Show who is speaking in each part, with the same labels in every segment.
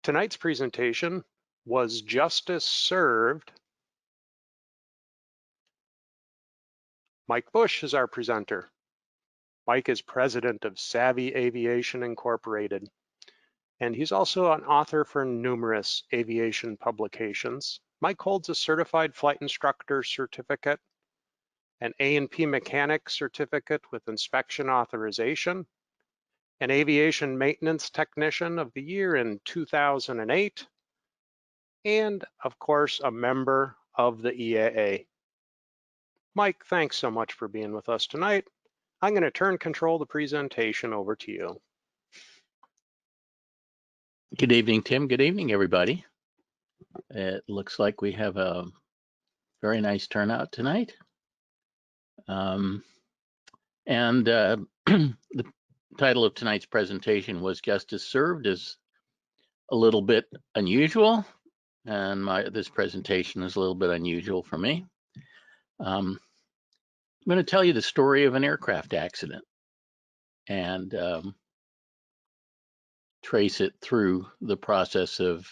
Speaker 1: Tonight's presentation was Justice Served. Mike Bush is our presenter. Mike is president of Savvy Aviation Incorporated, and he's also an author for numerous aviation publications. Mike holds a certified flight instructor certificate, an A&P mechanic certificate with inspection authorization, an aviation maintenance technician of the year in 2008, and of course, a member of the EAA. Mike, thanks so much for being with us tonight. I'm going to turn control of the presentation over to you.
Speaker 2: Good evening, Tim. Good evening, everybody. It looks like we have a very nice turnout tonight. The title of tonight's presentation was Justice Served. Is a little bit unusual, and this presentation is a little bit unusual for me. I'm going to tell you the story of an aircraft accident and trace it through the process of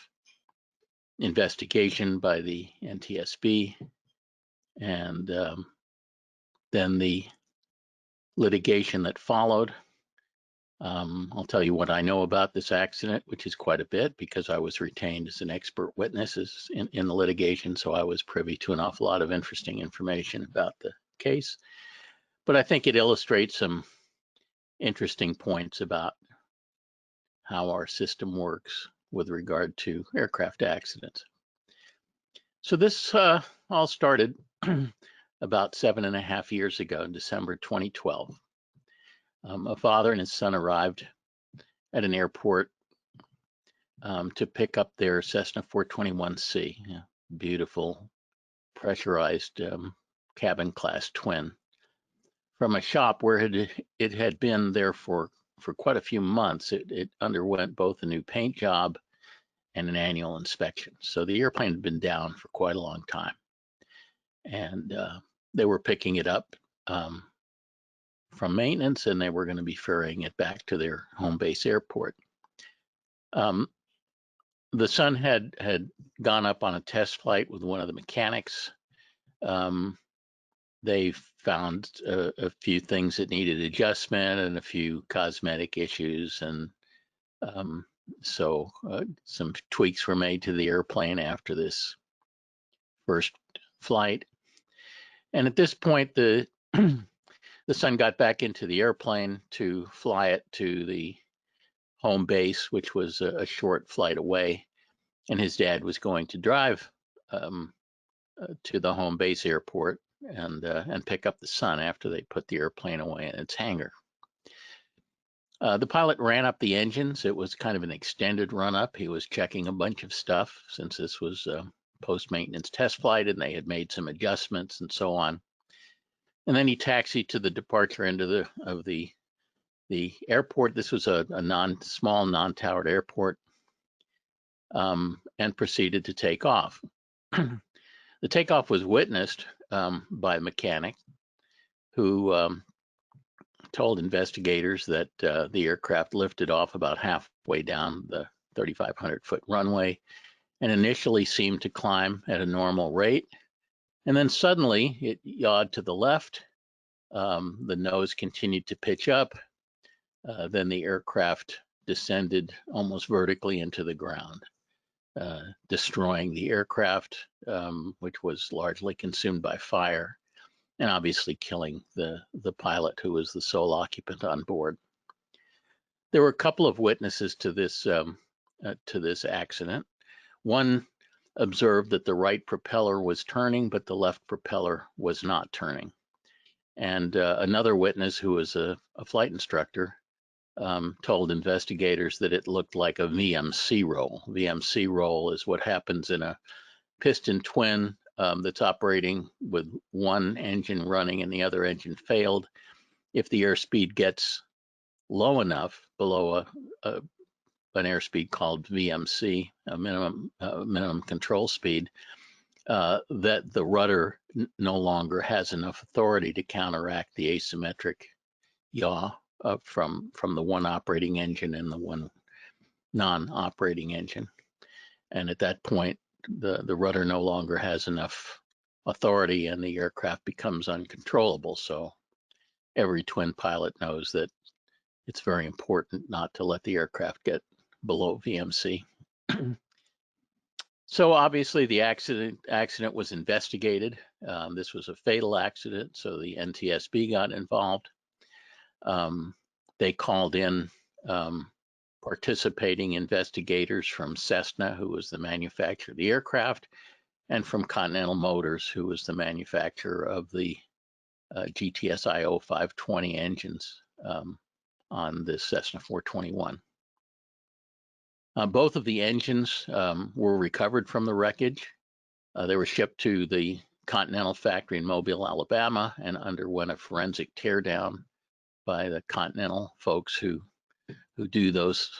Speaker 2: investigation by the NTSB and then the litigation that followed. I'll tell you what I know about this accident, which is quite a bit because I was retained as an expert witness in the litigation, so I was privy to an awful lot of interesting information about the case. But I think it illustrates some interesting points about how our system works with regard to aircraft accidents. So this all started about 7.5 years ago, in December 2012. A father and his son arrived at an airport to pick up their Cessna 421C, beautiful pressurized cabin class twin, from a shop where it had been there for quite a few months. It underwent both a new paint job and an annual inspection. So the airplane had been down for quite a long time. And they were picking it up from maintenance, and they were going to be ferrying it back to their home base airport. The son had gone up on a test flight with one of the mechanics. They found a few things that needed adjustment and a few cosmetic issues, and so some tweaks were made to the airplane after this first flight. And at this point, the son got back into the airplane to fly it to the home base, which was a short flight away, and his dad was going to drive to the home base airport and pick up the son after they put the airplane away in its hangar. The pilot ran up the engines. It was kind of an extended run up. He was checking a bunch of stuff since this was a post-maintenance test flight and they had made some adjustments and so on. And then he taxied to the departure end of the airport. This was a small non-towered airport, and proceeded to take off. The takeoff was witnessed by a mechanic who told investigators that the aircraft lifted off about halfway down the 3,500-foot runway and initially seemed to climb at a normal rate. And then suddenly it yawed to the left. The nose continued to pitch up. Then the aircraft descended almost vertically into the ground, destroying the aircraft, which was largely consumed by fire, and obviously killing the pilot, who was the sole occupant on board. There were a couple of witnesses to this accident. One observed that the right propeller was turning, but the left propeller was not turning. And another witness, who was a flight instructor, told investigators that it looked like a VMC roll. VMC roll is what happens in a piston twin that's operating with one engine running and the other engine failed. If the airspeed gets low enough, below an airspeed called VMC, a minimum control speed, that the rudder no longer has enough authority to counteract the asymmetric yaw from the one operating engine and the one non-operating engine. And at that point, the rudder no longer has enough authority and the aircraft becomes uncontrollable. So every twin pilot knows that it's very important not to let the aircraft get below VMC. So obviously the accident was investigated. This was a fatal accident, so the NTSB got involved. They called in participating investigators from Cessna, who was the manufacturer of the aircraft, and from Continental Motors, who was the manufacturer of the GTSIO 520 engines on this Cessna 421. Both of the engines were recovered from the wreckage. They were shipped to the Continental factory in Mobile, Alabama, and underwent a forensic teardown by the Continental folks who do those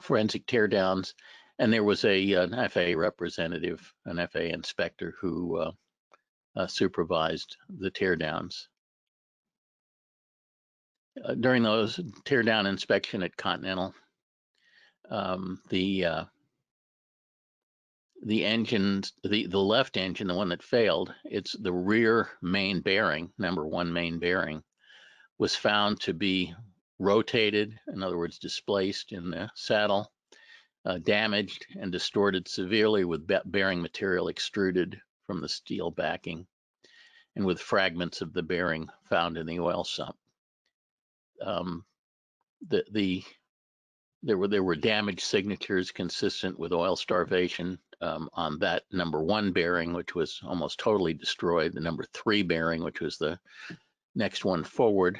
Speaker 2: forensic teardowns. And there was an FAA representative, an FAA inspector who supervised the teardowns. During those teardown inspection at Continental, the engines, the left engine, the one that failed, it's the rear main bearing, number one main bearing, was found to be rotated, in other words, displaced in the saddle, damaged and distorted severely with bearing material extruded from the steel backing and with fragments of the bearing found in the oil sump. There were damaged signatures consistent with oil starvation on that number one bearing, which was almost totally destroyed, the number three bearing, which was the next one forward,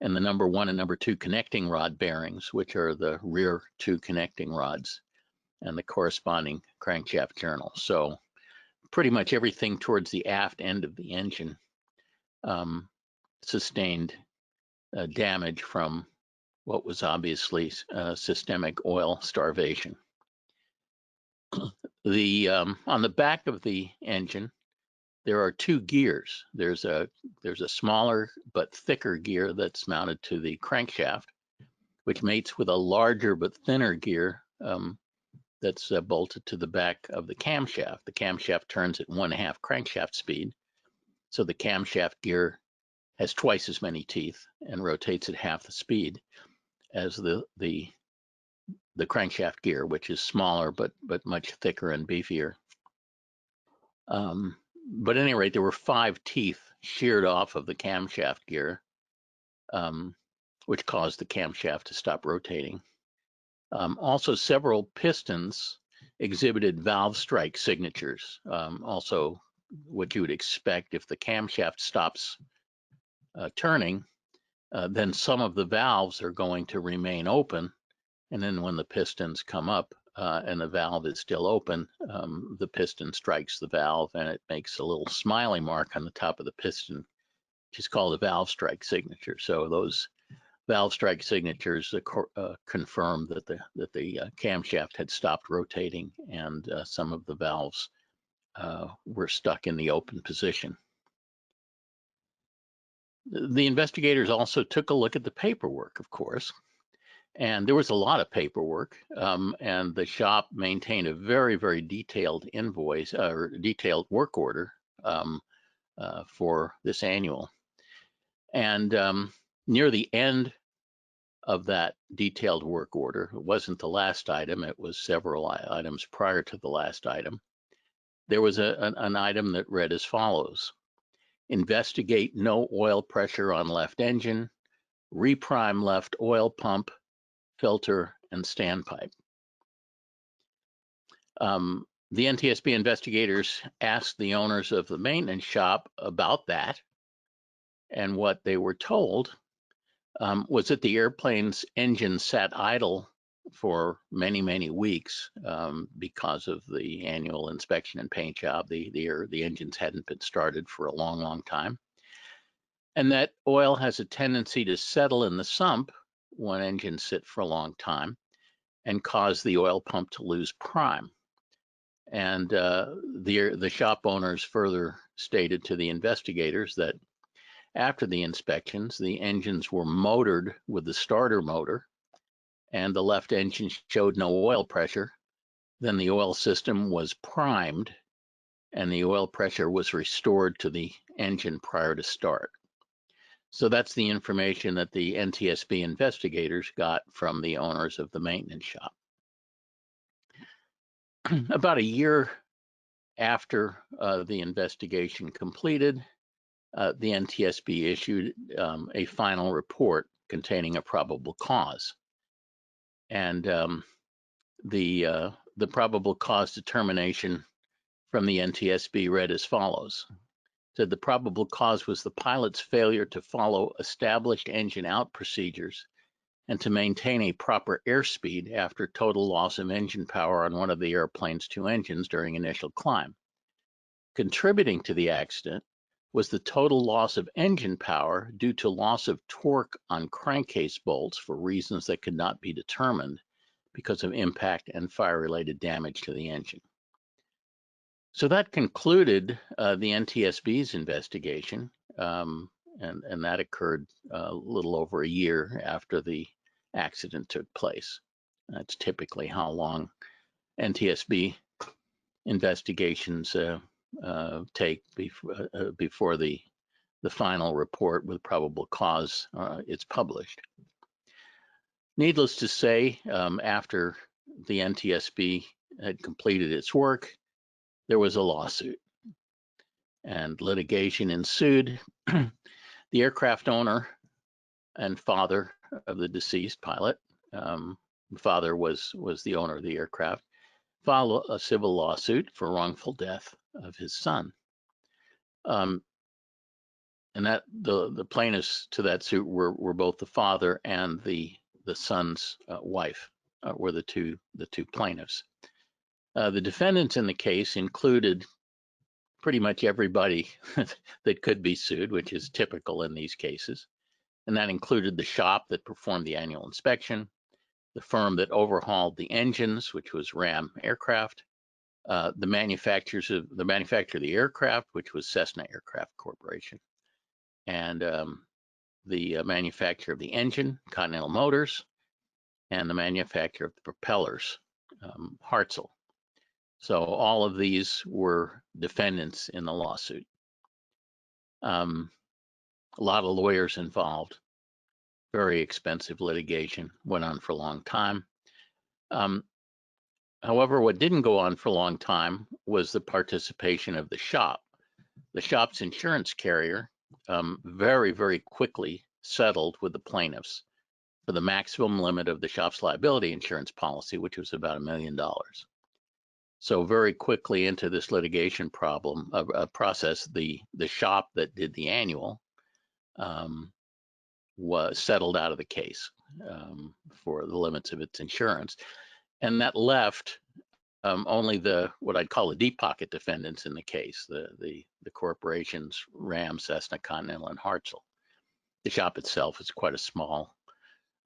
Speaker 2: and the number one and number two connecting rod bearings, which are the rear two connecting rods, and the corresponding crankshaft journal. So pretty much everything towards the aft end of the engine sustained damage from what was obviously systemic oil starvation. On the back of the engine, there are two gears. There's a smaller but thicker gear that's mounted to the crankshaft, which mates with a larger but thinner gear that's bolted to the back of the camshaft. The camshaft turns at 1/2 crankshaft speed, so the camshaft gear has twice as many teeth and rotates at half the speed as the crankshaft gear, which is smaller but much thicker and beefier. But at any rate, there were 5 teeth sheared off of the camshaft gear, which caused the camshaft to stop rotating. Also, several pistons exhibited valve strike signatures. Also, what you would expect if the camshaft stops turning, then some of the valves are going to remain open. And then when the pistons come up and the valve is still open, the piston strikes the valve and it makes a little smiley mark on the top of the piston, which is called a valve strike signature. So those valve strike signatures confirm that the camshaft had stopped rotating and some of the valves were stuck in the open position. The investigators also took a look at the paperwork, of course, and there was a lot of paperwork, and the shop maintained a very, very detailed invoice or detailed work order for this annual. And near the end of that detailed work order, it wasn't the last item, it was several items prior to the last item, there was an item that read as follows: investigate no oil pressure on left engine, reprime left oil pump, filter, and standpipe. The NTSB investigators asked the owners of the maintenance shop about that, and what they were told was that the airplane's engine sat idle for many, many weeks because of the annual inspection and paint job. The engines hadn't been started for a long, long time, and that oil has a tendency to settle in the sump when engines sit for a long time and cause the oil pump to lose prime. And the shop owners further stated to the investigators that after the inspections, the engines were motored with the starter motor, and the left engine showed no oil pressure, then the oil system was primed and the oil pressure was restored to the engine prior to start. So that's the information that the NTSB investigators got from the owners of the maintenance shop. About a year after the investigation completed, the NTSB issued a final report containing a probable cause. And the probable cause determination from the NTSB read as follows. Said the probable cause was the pilot's failure to follow established engine out procedures and to maintain a proper airspeed after total loss of engine power on one of the airplane's two engines during initial climb. Contributing to the accident was the total loss of engine power due to loss of torque on crankcase bolts for reasons that could not be determined because of impact and fire-related damage to the engine. So that concluded the NTSB's investigation, and that occurred a little over a year after the accident took place. That's typically how long NTSB investigations take before the final report with probable cause is published. Needless to say, after the NTSB had completed its work, there was a lawsuit and litigation ensued. The aircraft owner and father of the deceased pilot, father was the owner of the aircraft, filed a civil lawsuit for wrongful death of his son. And that the plaintiffs to that suit were both the father and the son's wife were the two plaintiffs. The defendants in the case included pretty much everybody that could be sued, which is typical in these cases. And that included the shop that performed the annual inspection, the firm that overhauled the engines, which was Ram Aircraft, the manufacturer of the aircraft, which was Cessna Aircraft Corporation, and the manufacturer of the engine, Continental Motors, and the manufacturer of the propellers, Hartzell. So all of these were defendants in the lawsuit. A lot of lawyers involved, very expensive litigation, went on for a long time. However, what didn't go on for a long time was the participation of the shop. The shop's insurance carrier very, very quickly settled with the plaintiffs for the maximum limit of the shop's liability insurance policy, which was about $1 million. So very quickly into this litigation process, the shop that did the annual was settled out of the case for the limits of its insurance. And that left only what I'd call the deep pocket defendants in the case, the corporations, Ram, Cessna, Continental, and Hartzell. The shop itself is quite a small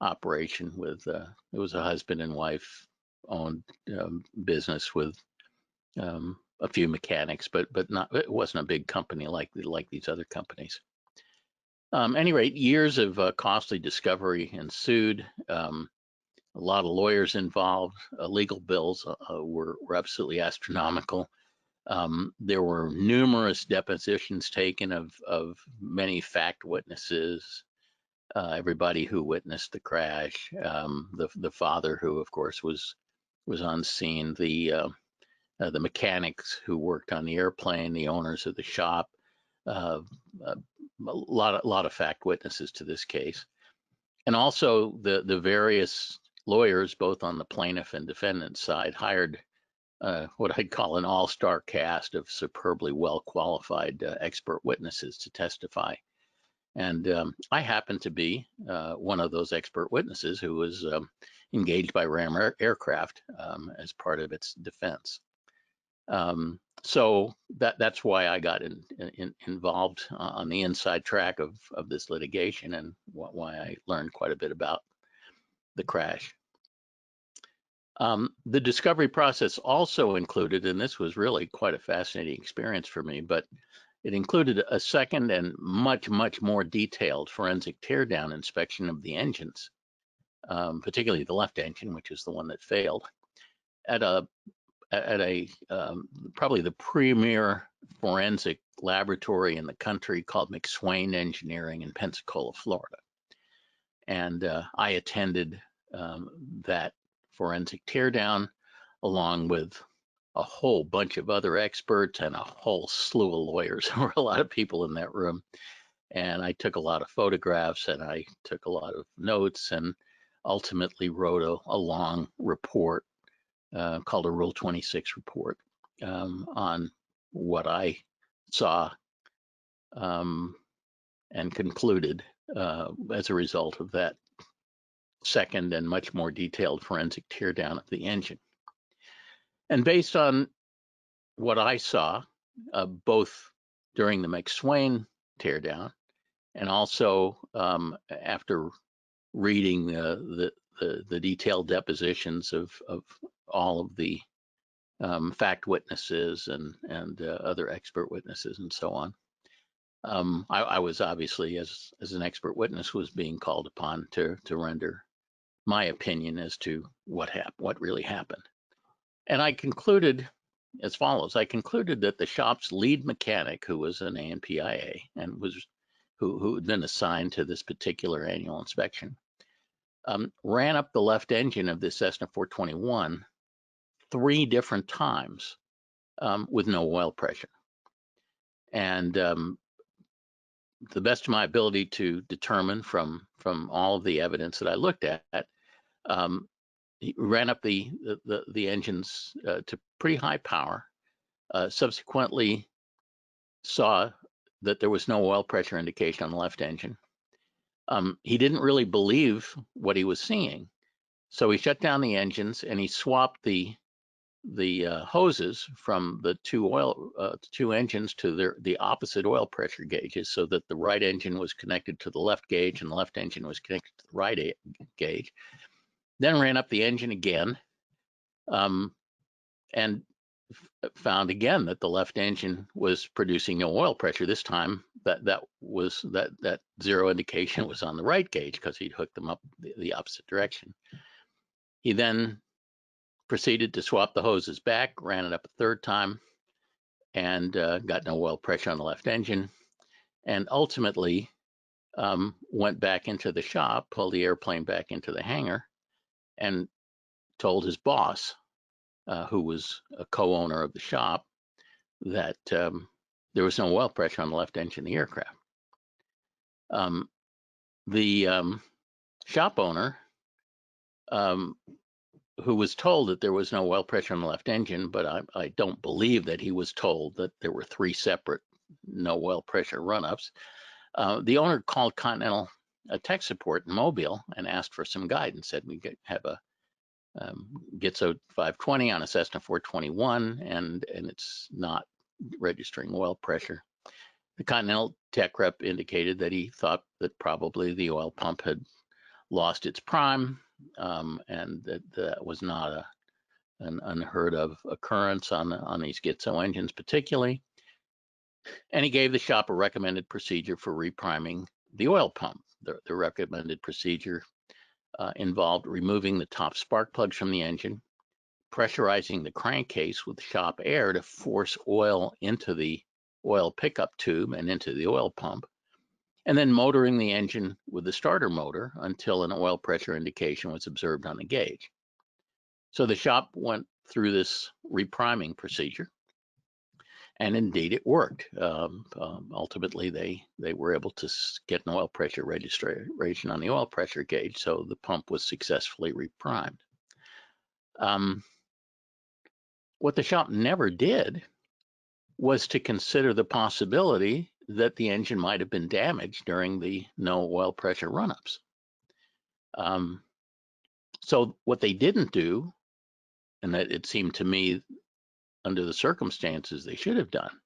Speaker 2: operation with, it was a husband and wife owned business with a few mechanics, but not, it wasn't a big company like these other companies. At any rate, years of costly discovery ensued. A lot of lawyers involved. Legal bills were absolutely astronomical. There were numerous depositions taken of many fact witnesses, everybody who witnessed the crash, the father who, of course, was on scene, the mechanics who worked on the airplane, the owners of the shop, a lot of fact witnesses to this case, and also the various lawyers, both on the plaintiff and defendant side, hired what I'd call an all-star cast of superbly well-qualified expert witnesses to testify. And I happen to be one of those expert witnesses who was engaged by Ram Aircraft as part of its defense. So that's why I got involved on the inside track of this litigation, and why I learned quite a bit about the crash. The discovery process also included, and this was really quite a fascinating experience for me, but it included a second and much more detailed forensic teardown inspection of the engines, particularly the left engine, which is the one that failed, at a at a probably the premier forensic laboratory in the country called McSwain Engineering in Pensacola, Florida. And I attended that forensic teardown along with a whole bunch of other experts and a whole slew of lawyers. There were a lot of people in that room. And I took a lot of photographs and I took a lot of notes and ultimately wrote a long report called a Rule 26 report on what I saw and concluded as a result of that second and much more detailed forensic teardown of the engine. And based on what I saw, both during the McSwain teardown and also after reading the detailed depositions of all of the fact witnesses and other expert witnesses and so on, I was obviously, as an expert witness, was being called upon to render my opinion as to what really happened. And I concluded as follows. I concluded that the shop's lead mechanic, who was an ANPIA and who had been assigned to this particular annual inspection, ran up the left engine of this Cessna 421 3 different times with no oil pressure. And the best of my ability to determine from all of the evidence that I looked at, he ran up the engines to pretty high power, subsequently saw that there was no oil pressure indication on the left engine. He didn't really believe what he was seeing, so he shut down the engines and he swapped the hoses from the two engines to the opposite oil pressure gauges, so that the right engine was connected to the left gauge and the left engine was connected to the right gauge. Then ran up the engine again, and found again that the left engine was producing no oil pressure. This time that zero indication was on the right gauge because he'd hooked them up the opposite direction. He then proceeded to swap the hoses back, ran it up a 3rd time, and got no oil pressure on the left engine, and ultimately went back into the shop, pulled the airplane back into the hangar, and told his boss, who was a co-owner of the shop, that there was no oil pressure on the left engine of the aircraft. The shop owner, who was told that there was no oil pressure on the left engine, but I don't believe that he was told that there were 3 separate no oil pressure run-ups. The owner called Continental Tech Support in Mobile and asked for some guidance. Said we have a Gitzo 520 on a Cessna 421, and it's not registering oil pressure. The Continental Tech rep indicated that he thought that probably the oil pump had lost its prime, and that was not an unheard of occurrence on these Gitzo engines particularly. And he gave the shop a recommended procedure for repriming the oil pump. The recommended procedure involved removing the top spark plugs from the engine, pressurizing the crankcase with shop air to force oil into the oil pickup tube and into the oil pump, and then motoring the engine with the starter motor until an oil pressure indication was observed on the gauge. So the shop went through this repriming procedure, and indeed it worked. Ultimately, they were able to get an oil pressure registration on the oil pressure gauge, so the pump was successfully reprimed. What the shop never did was to consider the possibility that the engine might have been damaged during the no oil pressure run-ups. So what they didn't do, and that it seemed to me under the circumstances they should have done,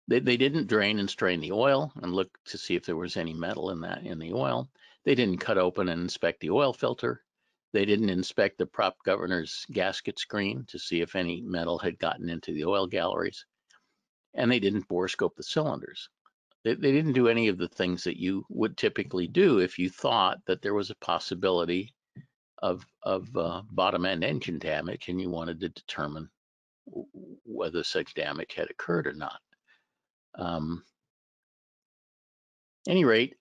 Speaker 2: they didn't drain and strain the oil and look to see if there was any metal in the oil. They didn't cut open and inspect the oil filter. They didn't inspect the prop governor's gasket screen to see if any metal had gotten into the oil galleries. And they didn't bore scope the cylinders. They didn't do any of the things that you would typically do if you thought that there was a possibility of bottom end engine damage and you wanted to determine whether such damage had occurred or not. Any rate,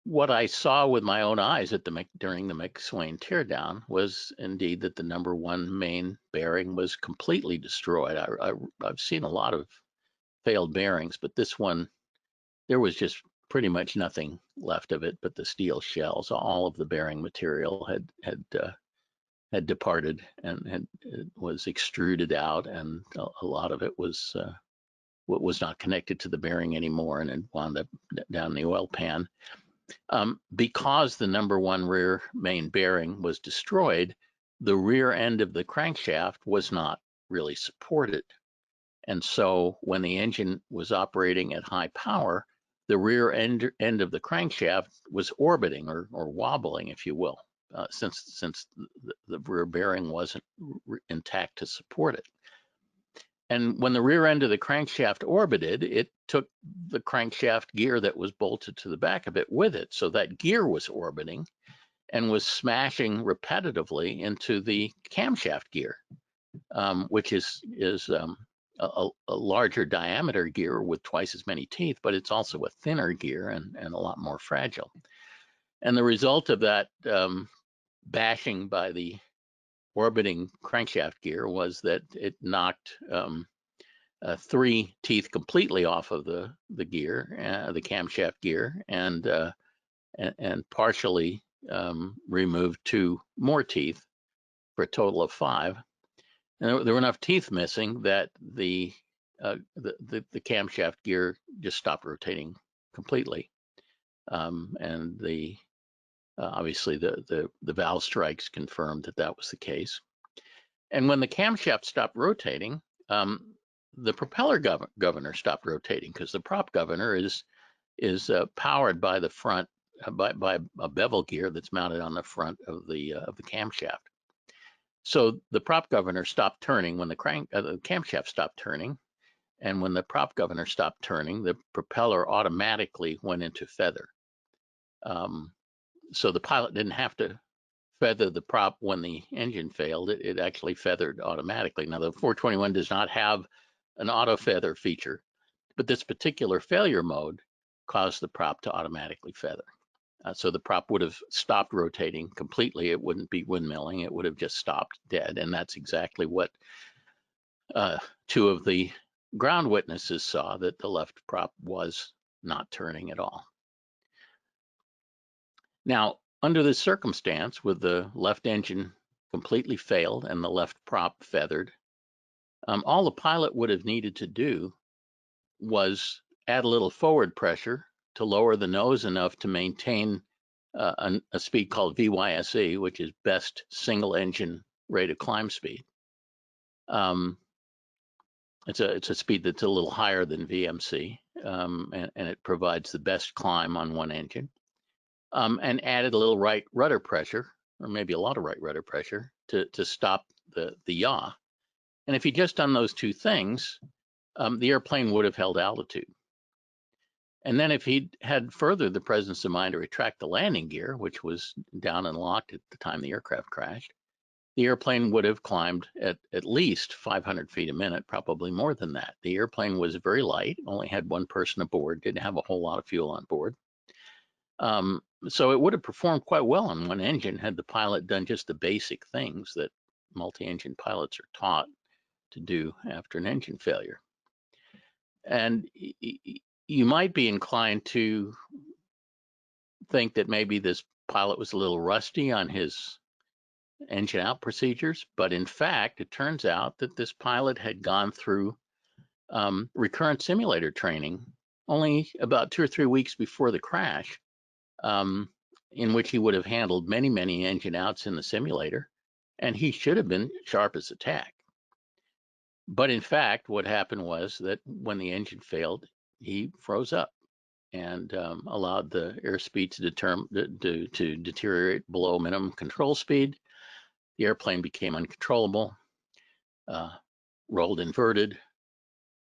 Speaker 2: what I saw with my own eyes during the McSwain teardown was indeed that the number one main bearing was completely destroyed. I've seen a lot of failed bearings, but this one, there was just pretty much nothing left of it but the steel shells. All of the bearing material had departed and was extruded out, and a lot of it was not connected to the bearing anymore, and it wound up down the oil pan. Because the number one rear main bearing was destroyed, the rear end of the crankshaft was not really supported. And so when the engine was operating at high power, the rear end of the crankshaft was orbiting or wobbling, if you will, since the rear bearing wasn't intact to support it. And when the rear end of the crankshaft orbited, it took the crankshaft gear that was bolted to the back of it with it. So that gear was orbiting and was smashing repetitively into the camshaft gear, which is a larger diameter gear with twice as many teeth, but it's also a thinner gear and a lot more fragile. And the result of that bashing by the orbiting crankshaft gear was that it knocked 3 teeth completely off of the gear, the camshaft gear, and partially removed 2 more teeth for a total of 5. And there were enough teeth missing that the camshaft gear just stopped rotating completely, and obviously the valve strikes confirmed that was the case. And when the camshaft stopped rotating, the propeller governor stopped rotating, because the prop governor is powered by the front by a bevel gear that's mounted on the front of the camshaft. So the prop governor stopped turning when the camshaft stopped turning, and when the prop governor stopped turning, the propeller automatically went into feather. So the pilot didn't have to feather the prop when the engine failed. It actually feathered automatically. Now the 421 does not have an auto feather feature, but this particular failure mode caused the prop to automatically feather. So the prop would have stopped rotating completely. It wouldn't be windmilling. It would have just stopped dead. And that's exactly what 2 of the ground witnesses saw, that the left prop was not turning at all. Now, under this circumstance, with the left engine completely failed and the left prop feathered, all the pilot would have needed to do was add a little forward pressure to lower the nose enough to maintain a speed called VYSE, which is best single engine rate of climb speed. It's a speed that's a little higher than VMC, and it provides the best climb on one engine. And added a little right rudder pressure, or maybe a lot of right rudder pressure, to stop the yaw. And if he'd just done those 2 things, the airplane would have held altitude. And then if he'd had further the presence of mind to retract the landing gear, which was down and locked at the time the aircraft crashed, the airplane would have climbed at least 500 feet a minute, probably more than that. The airplane was very light, only had 1 person aboard, didn't have a whole lot of fuel on board. So it would have performed quite well on one engine had the pilot done just the basic things that multi-engine pilots are taught to do after an engine failure. And you might be inclined to think that maybe this pilot was a little rusty on his engine out procedures, but in fact, it turns out that this pilot had gone through recurrent simulator training only about 2 or 3 weeks before the crash, in which he would have handled many, many engine outs in the simulator, and he should have been sharp as a tack. But in fact, what happened was that when the engine failed, he froze up and allowed the airspeed to deteriorate below minimum control speed. The airplane became uncontrollable, rolled inverted,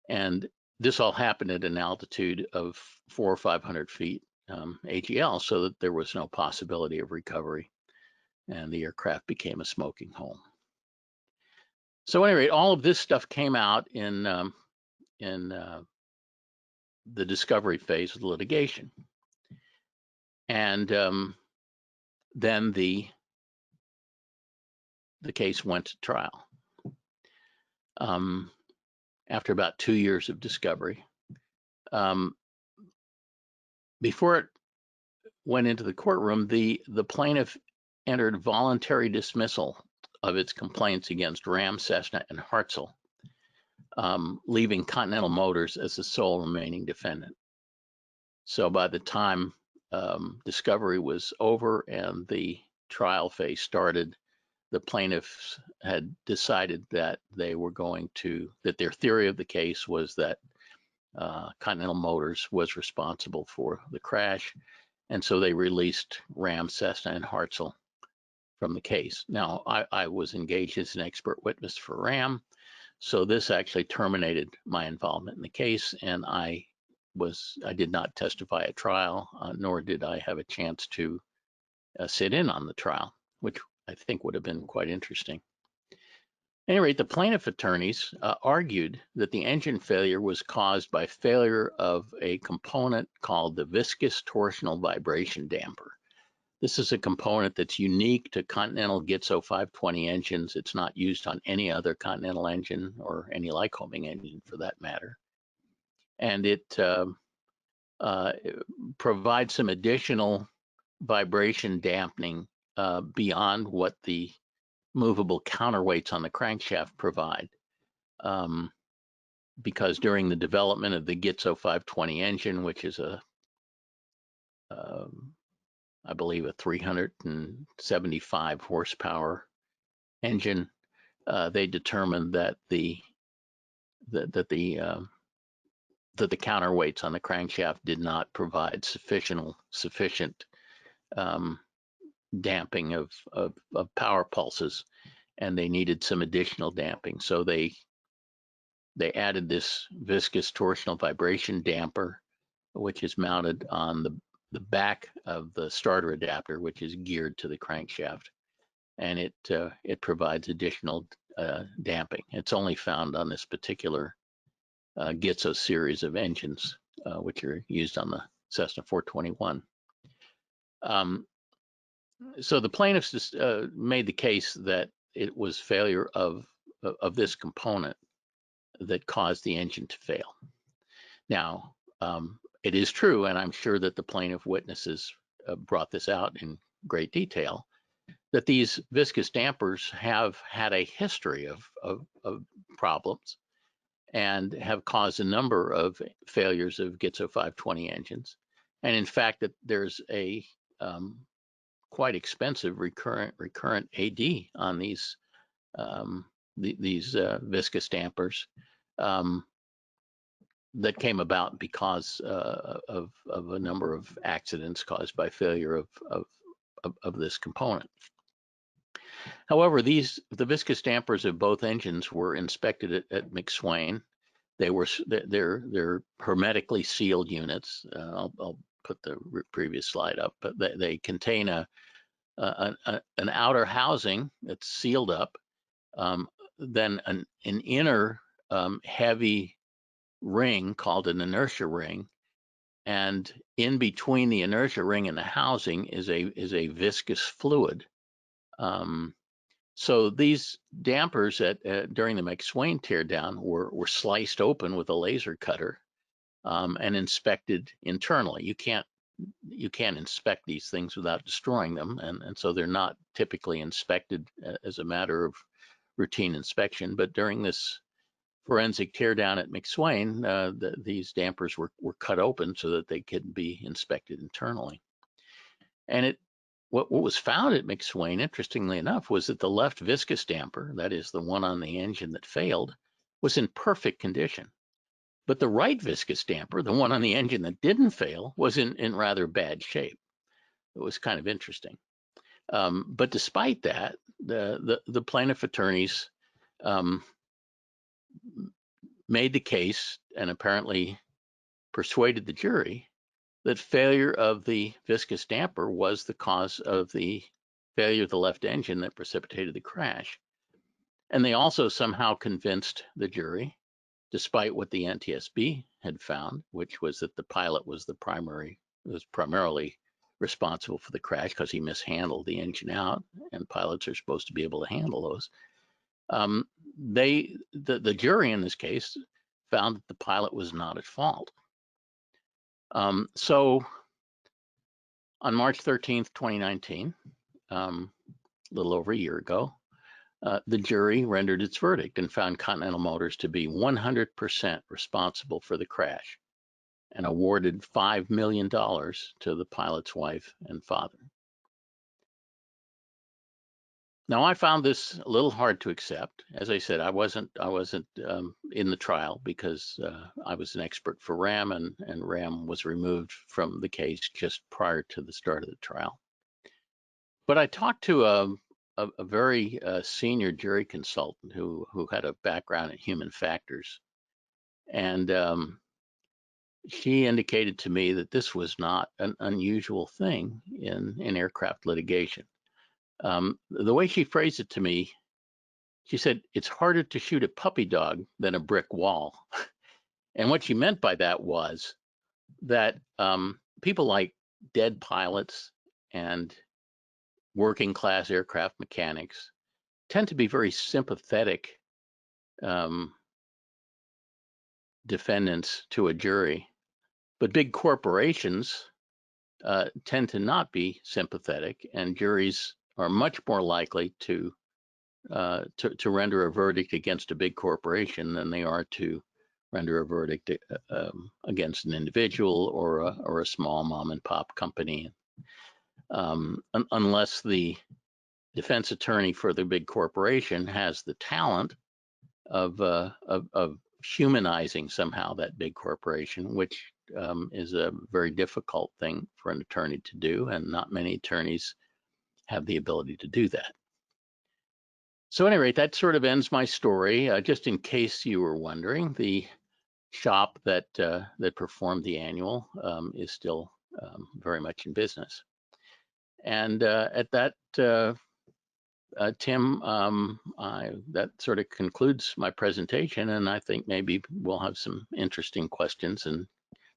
Speaker 2: and this all happened at an altitude of 400 or 500 feet AGL, so that there was no possibility of recovery, and the aircraft became a smoking hole. So at any rate, all of this stuff came out in the discovery phase of the litigation. And then the case went to trial. After about 2 years of discovery. Before it went into the courtroom, the plaintiff entered voluntary dismissal of its complaints against Ram, Cessna, and Hartzell, leaving Continental Motors as the sole remaining defendant. So by the time discovery was over and the trial phase started, the plaintiffs had decided that they were going to, that their theory of the case was that Continental Motors was responsible for the crash, and so they released Ram, Cessna, and Hartzell from the case. Now, I was engaged as an expert witness for Ram, so this actually terminated my involvement in the case, and I did not testify at trial, nor did I have a chance to sit in on the trial, which I think would have been quite interesting. At any rate, the plaintiff attorneys argued that the engine failure was caused by failure of a component called the viscous torsional vibration damper. This is a component that's unique to Continental Gitzo 520 engines. It's not used on any other Continental engine or any Lycoming engine for that matter. And it provides some additional vibration dampening beyond what the movable counterweights on the crankshaft provide. Because during the development of the Gitzo 520 engine, which is I believe a 375 horsepower engine, they determined that the counterweights on the crankshaft did not provide sufficient damping of power pulses, and they needed some additional damping. So they added this viscous torsional vibration damper, which is mounted on the back of the starter adapter, which is geared to the crankshaft, and it provides additional damping. It's only found on this particular Gitzo series of engines, which are used on the Cessna 421. So the plaintiffs just, made the case that it was failure of this component that caused the engine to fail. Now, it is true, and I'm sure that the plaintiff witnesses brought this out in great detail, that these viscous dampers have had a history of problems and have caused a number of failures of Gitzo 520 engines. And in fact, that there's a quite expensive recurrent AD on these viscous dampers that came about because of a number of accidents caused by failure of this component. However, the viscous dampers of both engines were inspected at McSwain. They're hermetically sealed units. I'll put the previous slide up, but they contain an outer housing that's sealed up, then an inner heavy ring called an inertia ring, and in between the inertia ring and the housing is a viscous fluid. So these dampers during the McSwain teardown were sliced open with a laser cutter and inspected internally. You can't inspect these things without destroying them, and so they're not typically inspected as a matter of routine inspection. But during this forensic teardown at McSwain, these dampers were cut open so that they could be inspected internally. And what was found at McSwain, interestingly enough, was that the left viscous damper, that is the one on the engine that failed, was in perfect condition. But the right viscous damper, the one on the engine that didn't fail, was in rather bad shape. It was kind of interesting. But despite that, the plaintiff attorneys made the case and apparently persuaded the jury that failure of the viscous damper was the cause of the failure of the left engine that precipitated the crash. And they also somehow convinced the jury, despite what the NTSB had found, which was that the pilot was primarily responsible for the crash because he mishandled the engine out, and pilots are supposed to be able to handle those. The jury in this case found that the pilot was not at fault. So on March 13th, 2019, a little over a year ago, the jury rendered its verdict and found Continental Motors to be 100% responsible for the crash and awarded $5 million to the pilot's wife and father. Now, I found this a little hard to accept. As I said, I wasn't in the trial because I was an expert for RAM, and RAM was removed from the case just prior to the start of the trial. But I talked to a very senior jury consultant who had a background in human factors, and she indicated to me that this was not an unusual thing in aircraft litigation. The way she phrased it to me, she said, it's harder to shoot a puppy dog than a brick wall. And what she meant by that was that people like dead pilots and working class aircraft mechanics tend to be very sympathetic defendants to a jury, but big corporations tend to not be sympathetic, and juries are much more likely to render a verdict against a big corporation than they are to render a verdict against an individual or a small mom and pop company, unless the defense attorney for the big corporation has the talent of humanizing somehow that big corporation, which is a very difficult thing for an attorney to do, and not many attorneys have the ability to do that. So at any rate, that sort of ends my story. Just in case you were wondering, the shop that performed the annual is still very much in business. And at that, Tim, that sort of concludes my presentation, and I think maybe we'll have some interesting questions and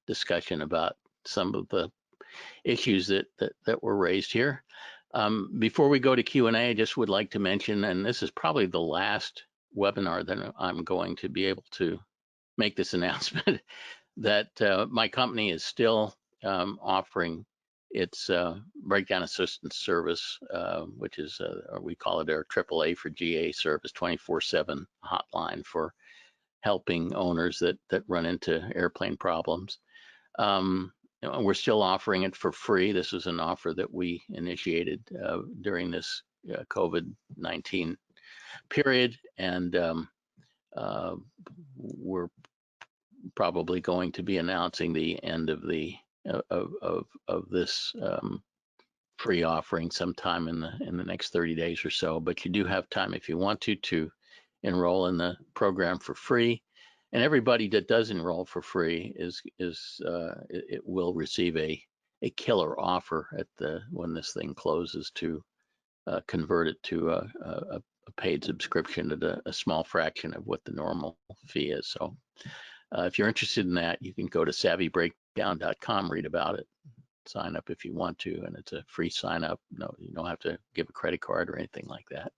Speaker 2: discussion about some of the issues that were raised here. Before we go to Q&A, I just would like to mention, and this is probably the last webinar that I'm going to be able to make this announcement, that my company is still offering its breakdown assistance service, which is, we call it our AAA for GA service, 24/7 hotline for helping owners that run into airplane problems. We're still offering it for free. This was an offer that we initiated during this COVID-19 period, and we're probably going to be announcing the end of the of this free offering sometime in the next 30 days or so. But you do have time, if you want to enroll in the program for free. And everybody that does enroll for free it will receive a killer offer when this thing closes to convert it to a paid subscription at a small fraction of what the normal fee is. So if you're interested in that, you can go to savvybreakdown.com, read about it, sign up if you want to, and it's a free sign up. No, you don't have to give a credit card or anything like that.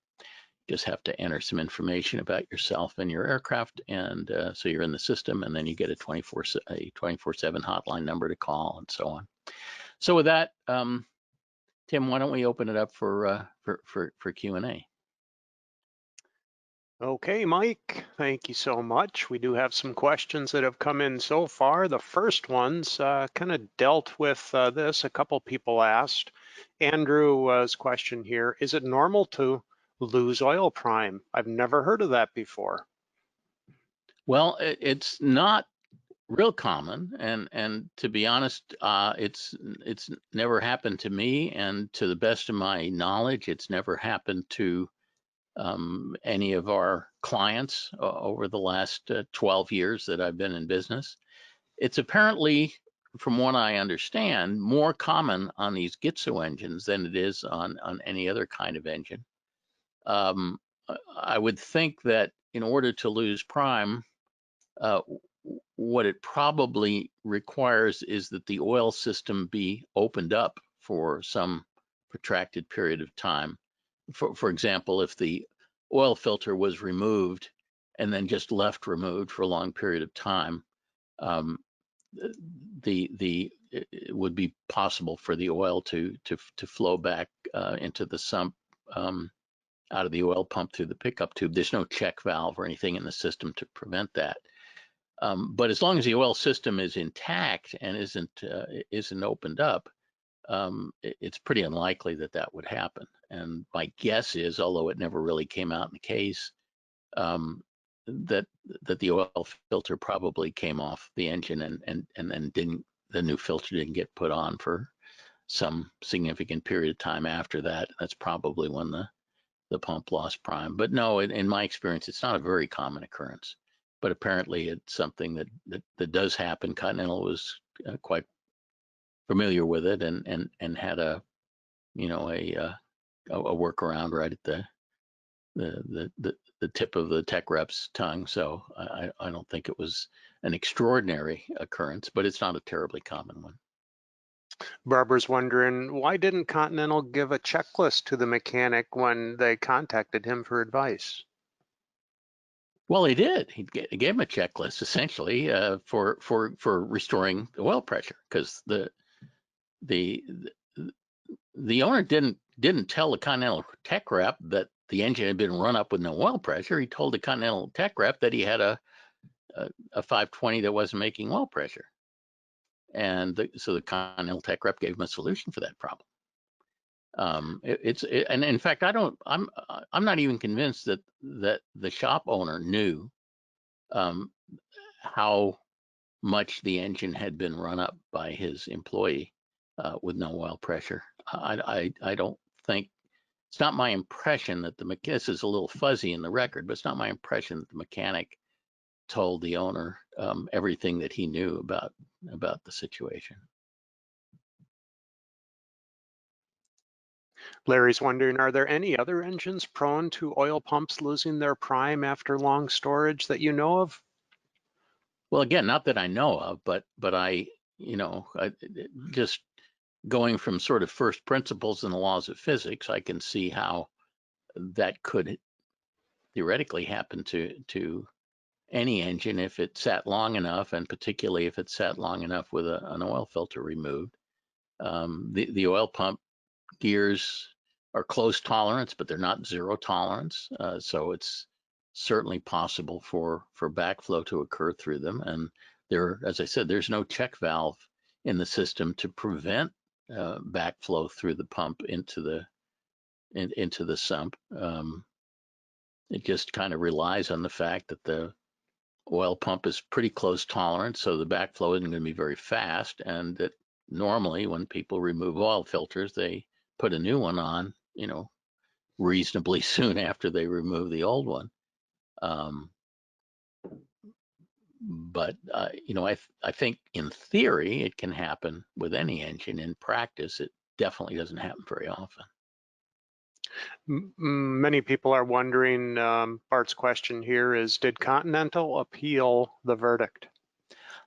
Speaker 2: Just have to enter some information about yourself and your aircraft, and so you're in the system, and then you get a 24/7 hotline number to call, and so on. So with that, Tim, why don't we open it up for Q&A?
Speaker 1: Okay, Mike, thank you so much. We do have some questions that have come in so far. The first ones kind of dealt with this. A couple people asked. Andrew's question here, is it normal to lose oil prime? I've never heard of that before.
Speaker 2: Well, it's not real common, and to be honest, it's never happened to me, and to the best of my knowledge, it's never happened to any of our clients over the last 12 years that I've been in business. It's apparently, from what I understand, more common on these Gitzo engines than it is on any other kind of engine. I would think that in order to lose prime, what it probably requires is that the oil system be opened up for some protracted period of time. For example, if the oil filter was removed and then just left removed for a long period of time, um, it would be possible for the oil to flow back into the sump out of the oil pump through the pickup tube. There's no check valve or anything in the system to prevent that. But as long as the oil system is intact and isn't opened up, it's pretty unlikely that that would happen. And my guess is, although it never really came out in the case, that the oil filter probably came off the engine and then the new filter didn't get put on for some significant period of time after that. That's probably when the pump lost prime. But no, in my experience, it's not a very common occurrence. But apparently, it's something that does happen. Continental was quite familiar with it and had a workaround right at the tip of the tech rep's tongue. So I don't think it was an extraordinary occurrence, but it's not a terribly common one.
Speaker 1: Barbara's wondering, why didn't Continental give a checklist to the mechanic when they contacted him for advice?
Speaker 2: Well, he did. He gave him a checklist essentially for restoring the oil pressure, because the owner didn't tell the Continental tech rep that the engine had been run up with no oil pressure. He told the Continental tech rep that he had a 520 that wasn't making oil pressure, and so the Continental tech rep gave him a solution for that problem. And in fact, I'm not even convinced that the shop owner knew how much the engine had been run up by his employee with no oil pressure. I don't think, it's not my impression that this is a little fuzzy in the record, but it's not my impression that the mechanic told the owner everything that he knew about the situation.
Speaker 1: Larry's wondering, are there any other engines prone to oil pumps losing their prime after long storage that you know of?
Speaker 2: Well, again, not that I know of, but I just going from sort of first principles and the laws of physics, I can see how that could theoretically happen to any engine if it sat long enough, and particularly if it sat long enough with an oil filter removed. The oil pump gears are close tolerance, but they're not zero tolerance. So it's certainly possible for backflow to occur through them. And as I said, there's no check valve in the system to prevent backflow through the pump into the sump. It just kind of relies on the fact that the oil pump is pretty close tolerance, so the backflow isn't going to be very fast, and that normally when people remove oil filters, they put a new one on, reasonably soon after they remove the old one. But I think in theory it can happen with any engine. In practice, it definitely doesn't happen very often.
Speaker 1: Many people are wondering, Bart's question here is, did Continental appeal the verdict?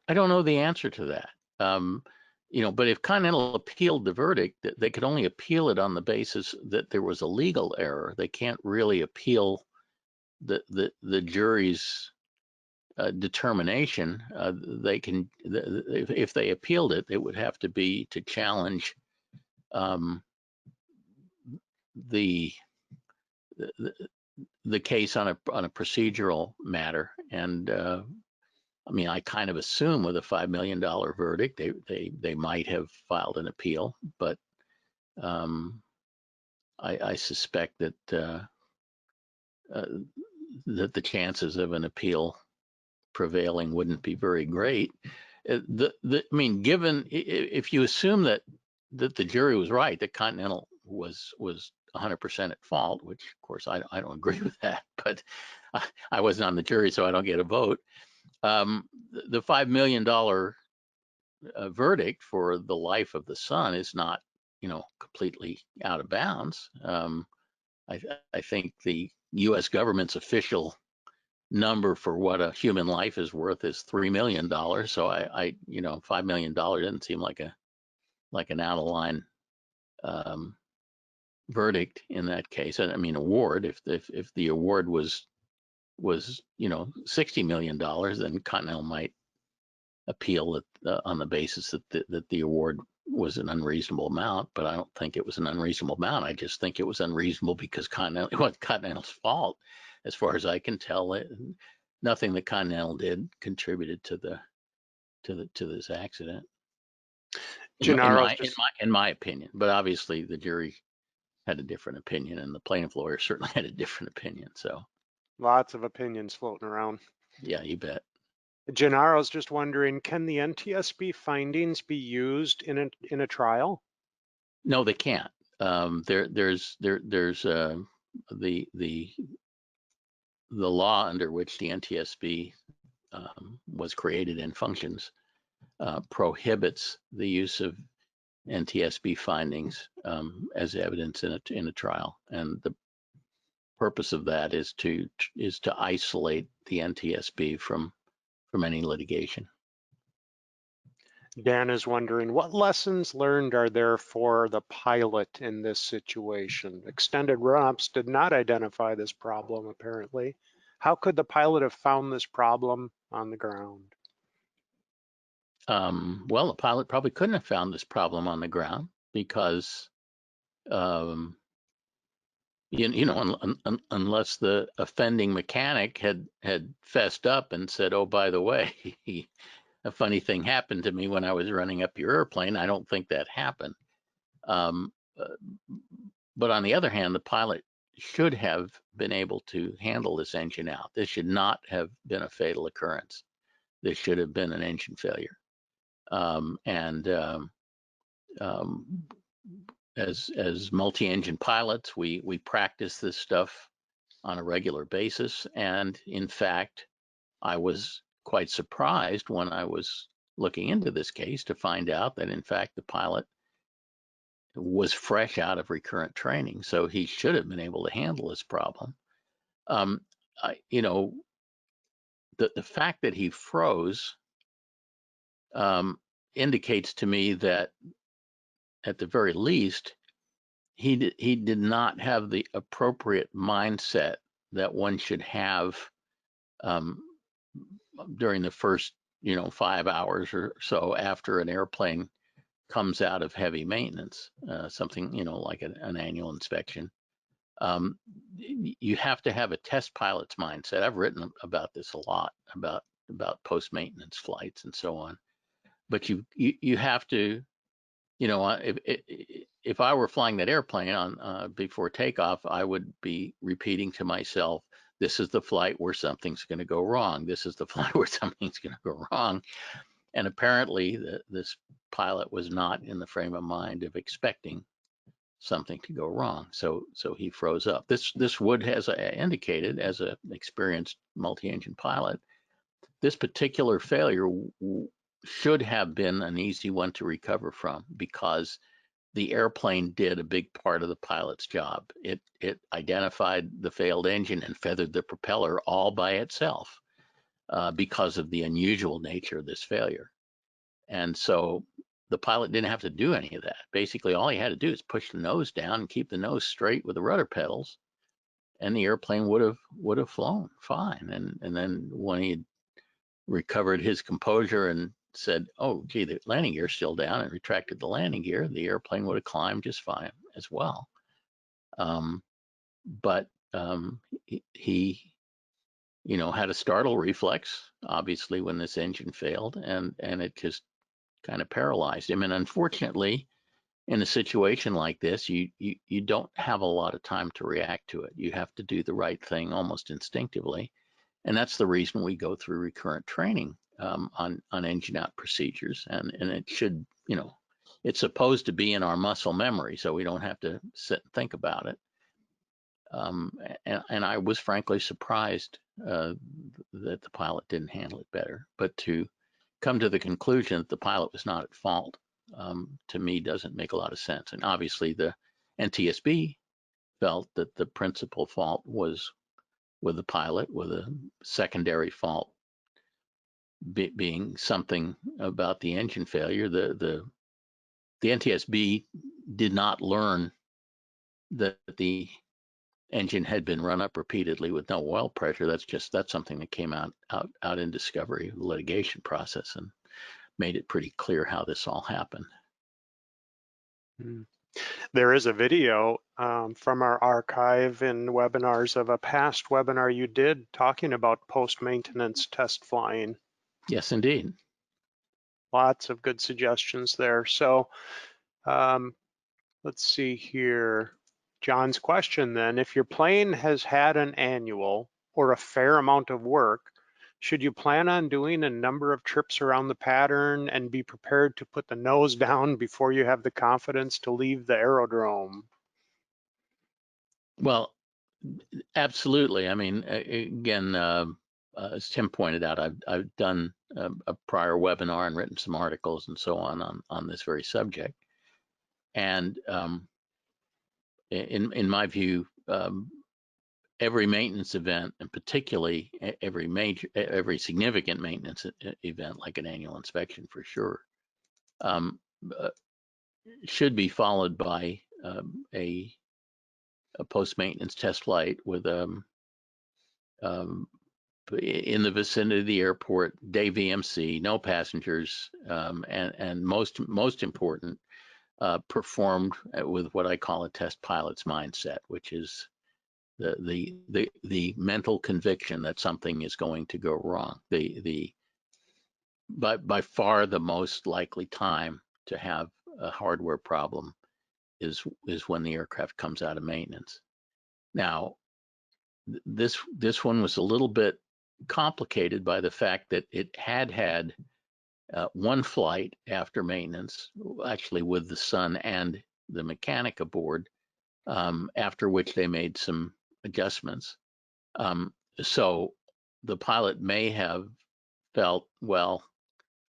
Speaker 2: I don't know the answer to that. But if Continental appealed the verdict, they could only appeal it on the basis that there was a legal error. They can't really appeal the jury's determination. They can, if they appealed it, it would have to be to challenge the case on a procedural matter. And I kind of assume with a $5 million verdict, they might have filed an appeal, but I suspect that the chances of an appeal prevailing wouldn't be very great. Given, if you assume that the jury was right, that Continental was 100% at fault, which of course I don't agree with that, but I wasn't on the jury, so I don't get a vote. The $5 million verdict for the life of the son is not, completely out of bounds. I think the U.S. government's official number for what a human life is worth is $3 million. So $5 million doesn't seem like an out of line verdict in that case. I mean, award. If the award was $60 million, then Continental might appeal on the basis that the award was an unreasonable amount. But I don't think it was an unreasonable amount. I just think it was unreasonable because it wasn't Continental's fault, as far as I can tell. Nothing that Continental did contributed to this accident, in my opinion. But obviously, the jury had a different opinion, and the plaintiff lawyer certainly had a different opinion. So
Speaker 1: lots of opinions floating around.
Speaker 2: Yeah, you bet.
Speaker 1: Gennaro's just wondering, can the NTSB findings be used in a trial?
Speaker 2: No, they can't. There's the law under which the NTSB was created and functions prohibits the use of NTSB findings as evidence in a trial, and the purpose of that is to isolate the NTSB from any litigation.
Speaker 1: Dan is wondering, what lessons learned are there for the pilot in this situation? Extended run-ups did not identify this problem, apparently. How could the pilot have found this problem on the ground?
Speaker 2: Well, the pilot probably couldn't have found this problem on the ground because, unless the offending mechanic had fessed up and said, "Oh, by the way, a funny thing happened to me when I was running up your airplane." I don't think that happened. But on the other hand, the pilot should have been able to handle this engine out. This should not have been a fatal occurrence. This should have been an engine failure. As multi-engine pilots, we practice this stuff on a regular basis. And in fact, I was quite surprised when I was looking into this case to find out that in fact the pilot was fresh out of recurrent training, so he should have been able to handle this problem. The fact that he froze indicates to me that at the very least he did not have the appropriate mindset that one should have during the first 5 hours or so after an airplane comes out of heavy maintenance, something like an annual inspection. You have to have a test pilot's mindset. I've written about this a lot, about post-maintenance flights and so on. But you have to, if I were flying that airplane on before takeoff, I would be repeating to myself, this is the flight where something's going to go wrong. This is the flight where something's going to go wrong. And apparently this pilot was not in the frame of mind of expecting something to go wrong. So he froze up. This would, as I indicated, as an experienced multi-engine pilot, this particular failure should have been an easy one to recover from, because the airplane did a big part of the pilot's job. It identified the failed engine and feathered the propeller all by itself because of the unusual nature of this failure. And so the pilot didn't have to do any of that. Basically, all he had to do is push the nose down and keep the nose straight with the rudder pedals, and the airplane would have flown fine. And then when he recovered his composure and said, "Oh, gee, the landing gear's still down," and retracted the landing gear, the airplane would have climbed just fine as well. But he had a startle reflex, obviously, when this engine failed, and it just kind of paralyzed him. And unfortunately, in a situation like this, you don't have a lot of time to react to it. You have to do the right thing almost instinctively. And that's the reason we go through recurrent training on engine out procedures. And it should, it's supposed to be in our muscle memory, so we don't have to sit and think about it. And I was frankly surprised that the pilot didn't handle it better. But to come to the conclusion that the pilot was not at fault, to me, doesn't make a lot of sense. And obviously the NTSB felt that the principal fault was with the pilot, with a secondary fault being something about the engine failure. The NTSB did not learn that the engine had been run up repeatedly with no oil pressure. That's something that came out in discovery, the litigation process, and made it pretty clear how this all happened.
Speaker 1: There is a video from our archive in webinars of a past webinar you did talking about post-maintenance test flying.
Speaker 2: Yes, indeed.
Speaker 1: Lots of good suggestions there. So let's see here. John's question then, if your plane has had an annual or a fair amount of work, should you plan on doing a number of trips around the pattern and be prepared to put the nose down before you have the confidence to leave the aerodrome?
Speaker 2: Well, absolutely. I mean, again, as Tim pointed out, I've done a prior webinar and written some articles and so on this very subject. And in my view, every maintenance event, and particularly every significant maintenance event, like an annual inspection for sure, should be followed by a post-maintenance test flight with in the vicinity of the airport, day VMC, no passengers, and most important, performed with what I call a test pilot's mindset, which is the mental conviction that something is going to go wrong. By far the most likely time to have a hardware problem is when the aircraft comes out of maintenance. Now, this one was a little bit complicated by the fact that it had one flight after maintenance, actually with the son and the mechanic aboard, after which they made some adjustments. So the pilot may have felt, well,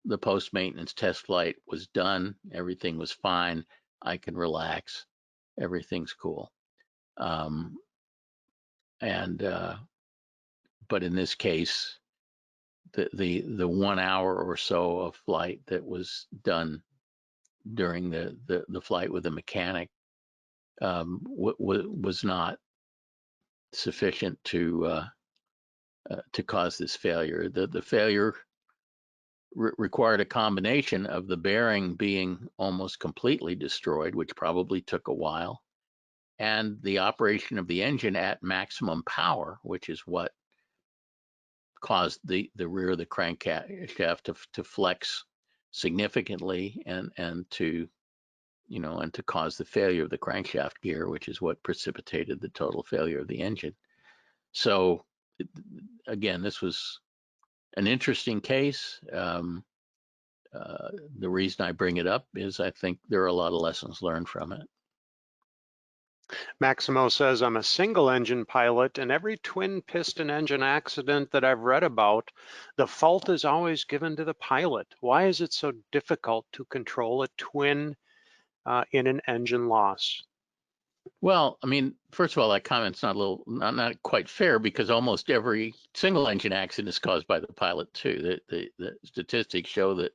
Speaker 2: the post-maintenance test flight was done, everything was fine, I can relax, everything's cool. But in this case, the 1 hour or so of flight that was done during the flight with the mechanic was not sufficient to cause this failure. The failure required a combination of the bearing being almost completely destroyed, which probably took a while, and the operation of the engine at maximum power, which is what caused the rear of the crankshaft to flex significantly and to cause the failure of the crankshaft gear, which is what precipitated the total failure of the engine. So again, this was an interesting case. The reason I bring it up is I think there are a lot of lessons learned from it.
Speaker 1: Maximo says, I'm a single engine pilot, and every twin piston engine accident that I've read about, the fault is always given to the pilot. Why is it so difficult to control a twin in an engine loss?
Speaker 2: Well, I mean, first of all, that comment's not quite fair, because almost every single engine accident is caused by the pilot too. The statistics show that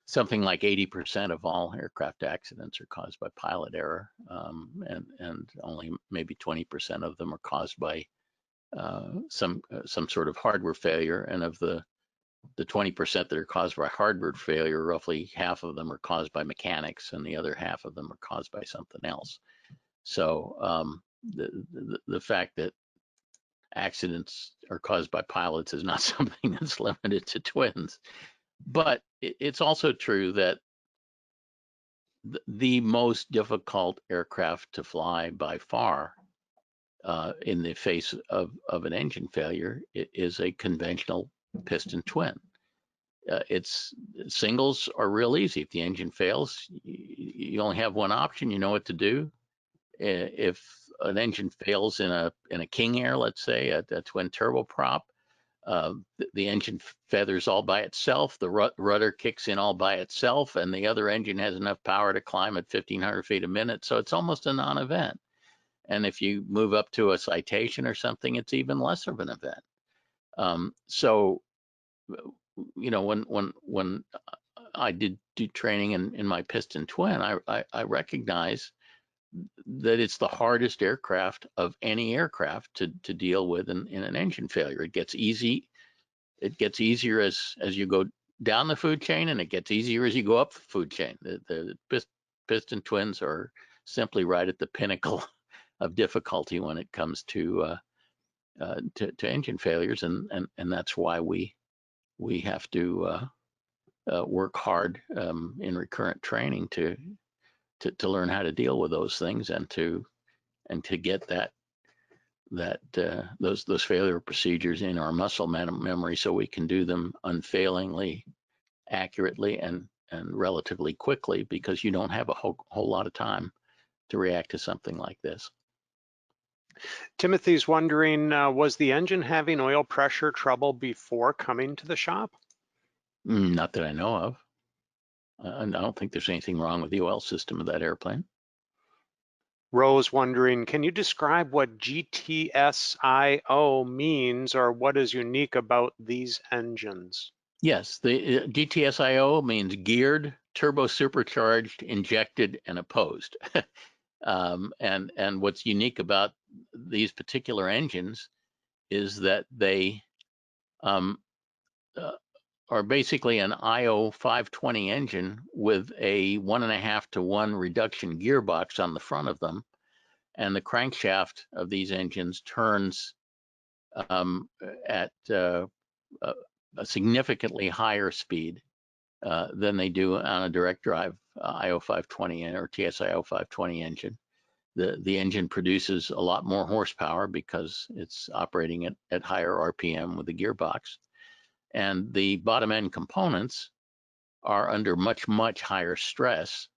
Speaker 2: something like 80% of all aircraft accidents are caused by pilot error, and only maybe 20% of them are caused by some sort of hardware failure. And of the 20% that are caused by hardware failure, roughly half of them are caused by mechanics, and the other half of them are caused by something else. So the fact that accidents are caused by pilots is not something that's limited to twins. But it's also true that the most difficult aircraft to fly by far in the face of an engine failure is a conventional piston twin. Singles are real easy. If the engine fails, you only have one option. You know what to do. If an engine fails in a King Air, let's say a twin turboprop, the engine feathers all by itself, the rudder kicks in all by itself, and the other engine has enough power to climb at 1,500 feet a minute, so it's almost a non-event. And if you move up to a citation or something, it's even less of an event. So, you know, when I did do training in my piston twin, I recognize that it's the hardest aircraft of any aircraft to deal with in an engine failure. It gets easier as you go down the food chain, and it gets easier as you go up the food chain. The piston twins are simply right at the pinnacle of difficulty when it comes to engine failures, and that's why we have to work hard in recurrent training to learn how to deal with those things, and to get those failure procedures in our muscle memory, so we can do them unfailingly, accurately, and relatively quickly, because you don't have a whole lot of time to react to something like this.
Speaker 1: Timothy's wondering, was the engine having oil pressure trouble before coming to the shop?
Speaker 2: Not that I know of. I don't think there's anything wrong with the oil system of that airplane.
Speaker 1: Rose wondering, can you describe what GTSIO means, or what is unique about these engines?
Speaker 2: Yes, the GTSIO means geared, turbo supercharged, injected, and opposed. And what's unique about these particular engines is that they are basically an IO 520 engine with a 1.5 to 1 reduction gearbox on the front of them, and the crankshaft of these engines turns at a significantly higher speed than they do on a direct drive IO 520 or TSIO 520 engine. The engine produces a lot more horsepower because it's operating at higher RPM with the gearbox. And the bottom end components are under much higher stress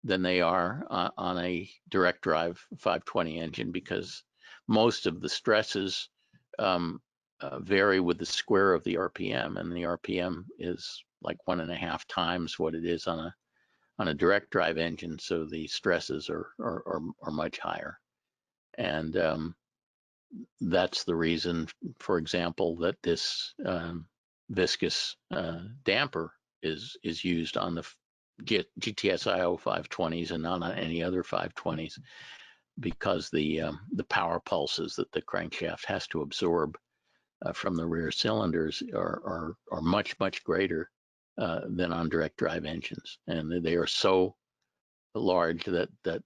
Speaker 2: than they are on a direct drive 520 engine, because most of the stresses vary with the square of the RPM, and the RPM is like 1.5 times what it is on a direct drive engine. So the stresses are much higher. And that's the reason, for example, that this viscous damper is used on the GTSIO 520s and not on any other 520s, because the power pulses that the crankshaft has to absorb from the rear cylinders are much greater than on direct drive engines, and they are so large that the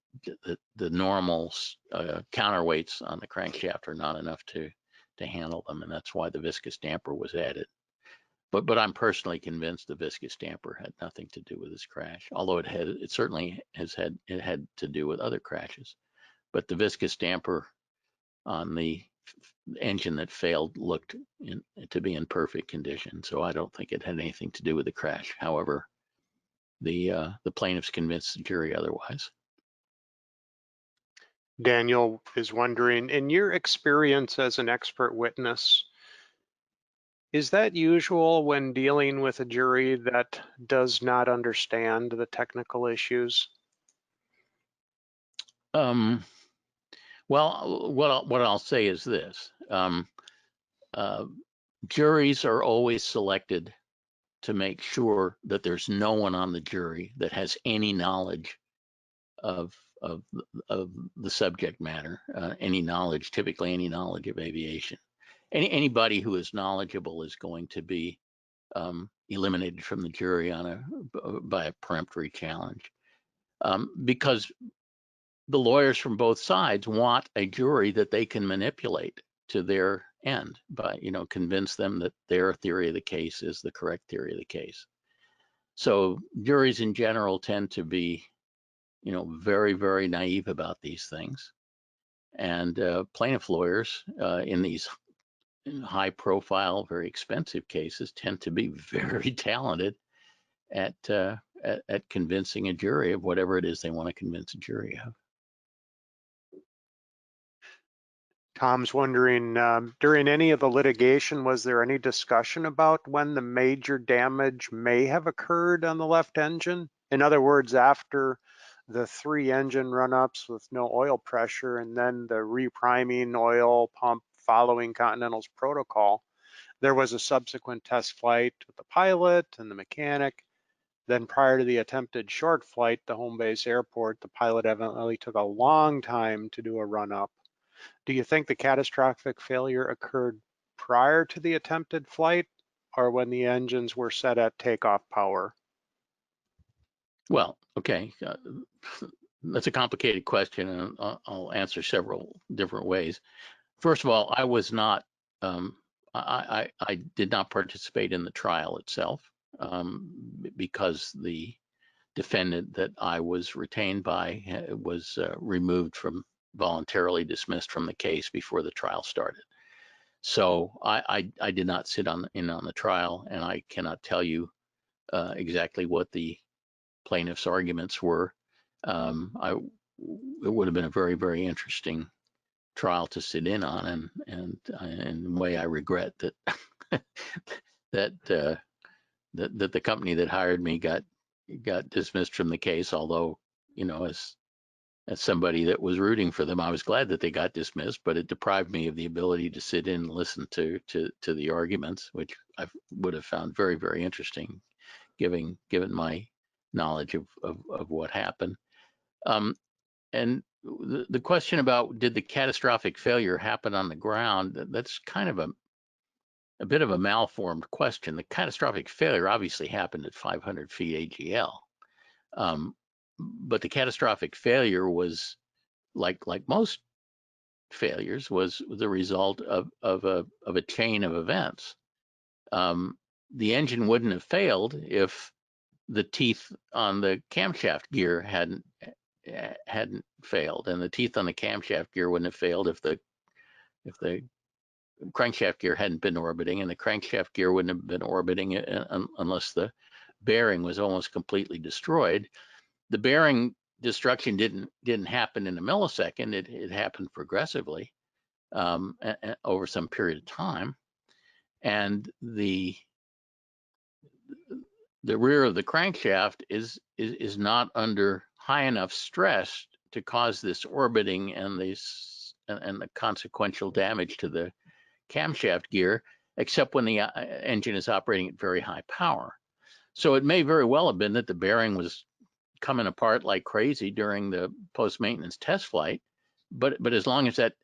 Speaker 2: normal counterweights on the crankshaft are not enough to handle them, and that's why the viscous damper was added. But I'm personally convinced the viscous damper had nothing to do with this crash, although it certainly had to do with other crashes. But the viscous damper on the engine that failed looked to be in perfect condition, so I don't think it had anything to do with the crash. However, the plaintiffs convinced the jury otherwise.
Speaker 1: Daniel is wondering, in your experience as an expert witness, is that usual when dealing with a jury that does not understand the technical issues?
Speaker 2: Well, what I'll say is this. Juries are always selected to make sure that there's no one on the jury that has any knowledge of the subject matter, typically any knowledge of aviation. Anybody who is knowledgeable is going to be eliminated from the jury by a peremptory challenge, because the lawyers from both sides want a jury that they can manipulate to their end by, convince them that their theory of the case is the correct theory of the case. So juries in general tend to be, very naive about these things. And plaintiff lawyers in these high profile, very expensive cases tend to be very talented at convincing a jury of whatever it is they want to convince a jury of.
Speaker 1: Tom's wondering, during any of the litigation, was there any discussion about when the major damage may have occurred on the left engine? In other words, after the 3 engine run-ups with no oil pressure and then the repriming oil pump following Continental's protocol. There was a subsequent test flight with the pilot and the mechanic. Then prior to the attempted short flight to home base airport, the pilot evidently took a long time to do a run-up. Do you think the catastrophic failure occurred prior to the attempted flight or when the engines were set at takeoff power?
Speaker 2: Well, okay, that's a complicated question, and I'll answer several different ways. First of all, I was not, I did not participate in the trial itself because the defendant that I was retained by was removed from, voluntarily dismissed from the case before the trial started. So I did not sit in on the trial, and I cannot tell you exactly what the plaintiff's arguments were. It would have been a very, very interesting trial to sit in on, and in a way I regret that that the company that hired me got dismissed from the case. Although, you know, as somebody that was rooting for them, I was glad that they got dismissed, but it deprived me of the ability to sit in and listen to the arguments, which I would have found very, very interesting, given my knowledge of what happened. And the question about did the catastrophic failure happen on the ground, that's kind of a bit of a malformed question. The catastrophic failure obviously happened at 500 feet AGL. But the catastrophic failure was, like most failures, was the result of a chain of events. The engine wouldn't have failed if the teeth on the camshaft gear hadn't failed, and the teeth on the camshaft gear wouldn't have failed if the crankshaft gear hadn't been orbiting, and the crankshaft gear wouldn't have been orbiting unless the bearing was almost completely destroyed. The bearing destruction didn't happen in a millisecond. It happened progressively over some period of time, and the rear of the crankshaft is not under high enough stress to cause this orbiting and the consequential damage to the camshaft gear, except when the engine is operating at very high power. So it may very well have been that the bearing was coming apart like crazy during the post-maintenance test flight, but as long as that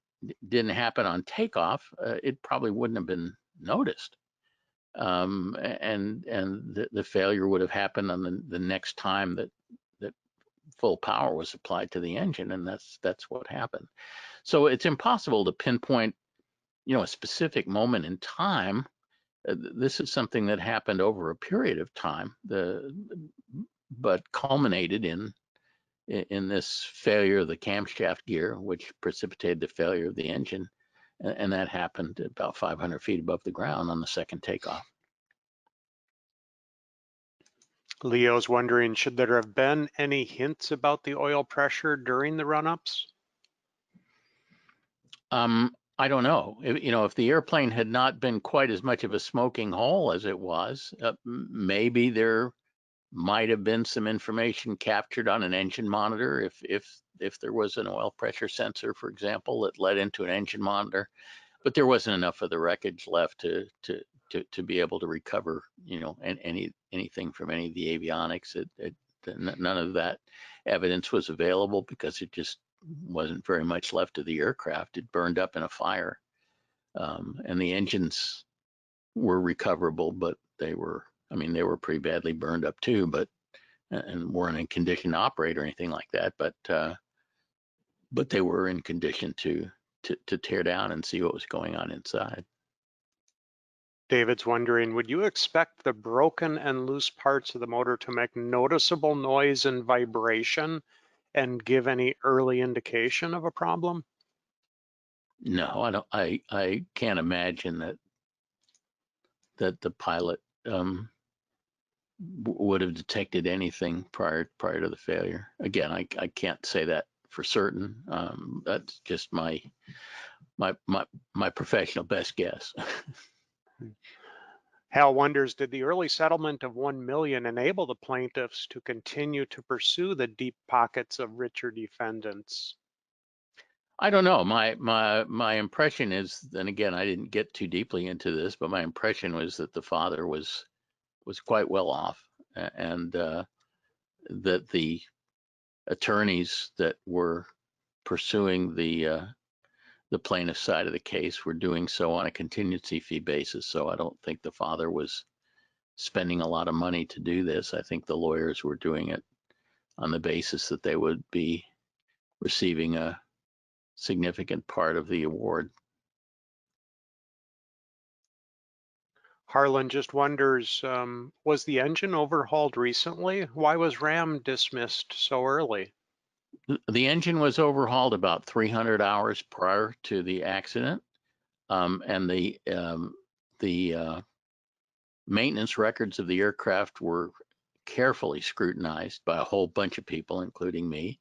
Speaker 2: didn't happen on takeoff, it probably wouldn't have been noticed. And the failure would have happened on the next time that full power was applied to the engine, and that's what happened. So it's impossible to pinpoint, a specific moment in time. This is something that happened over a period of time, but culminated in this failure of the camshaft gear, which precipitated the failure of the engine, and that happened about 500 feet above the ground on the second takeoff.
Speaker 1: Leo's wondering, should there have been any hints about the oil pressure during the run-ups?
Speaker 2: I don't know. If the airplane had not been quite as much of a smoking hole as it was, maybe there might have been some information captured on an engine monitor if there was an oil pressure sensor, for example, that led into an engine monitor. But there wasn't enough of the wreckage left to be able to recover, anything from any of the avionics. None of that evidence was available because it just wasn't very much left of the aircraft. It burned up in a fire, and the engines were recoverable, but they were pretty badly burned up too, and weren't in condition to operate or anything like that. But they were in condition to tear down and see what was going on inside.
Speaker 1: David's wondering, would you expect the broken and loose parts of the motor to make noticeable noise and vibration and give any early indication of a problem?
Speaker 2: No, I don't. I can't imagine that the pilot would have detected anything prior to the failure. Again, I can't say that for certain. That's just my professional best guess.
Speaker 1: Hal wonders, did the early settlement of $1 million enable the plaintiffs to continue to pursue the deep pockets of richer defendants?
Speaker 2: I don't know. My impression is, and again, I didn't get too deeply into this, but my impression was that the father was quite well off, and that the attorneys that were pursuing the plaintiff side of the case were doing so on a contingency fee basis. So I don't think the father was spending a lot of money to do this. I think the lawyers were doing it on the basis that they would be receiving a significant part of the award.
Speaker 1: Harlan just wonders, was the engine overhauled recently? Why was RAM dismissed so early?
Speaker 2: The engine was overhauled about 300 hours prior to the accident, and the maintenance records of the aircraft were carefully scrutinized by a whole bunch of people, including me,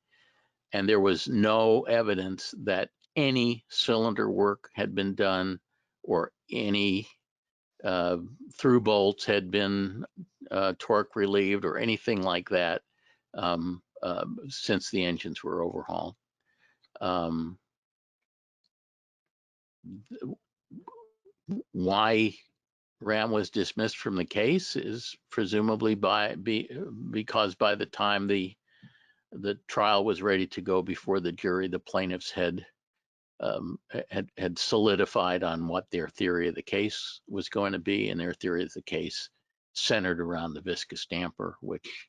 Speaker 2: and there was no evidence that any cylinder work had been done or any through bolts had been torque relieved or anything like that since the engines were overhauled. Why RAM was dismissed from the case is presumably because by the time the trial was ready to go before the jury, the plaintiffs had solidified on what their theory of the case was going to be, and their theory of the case centered around the viscous damper, which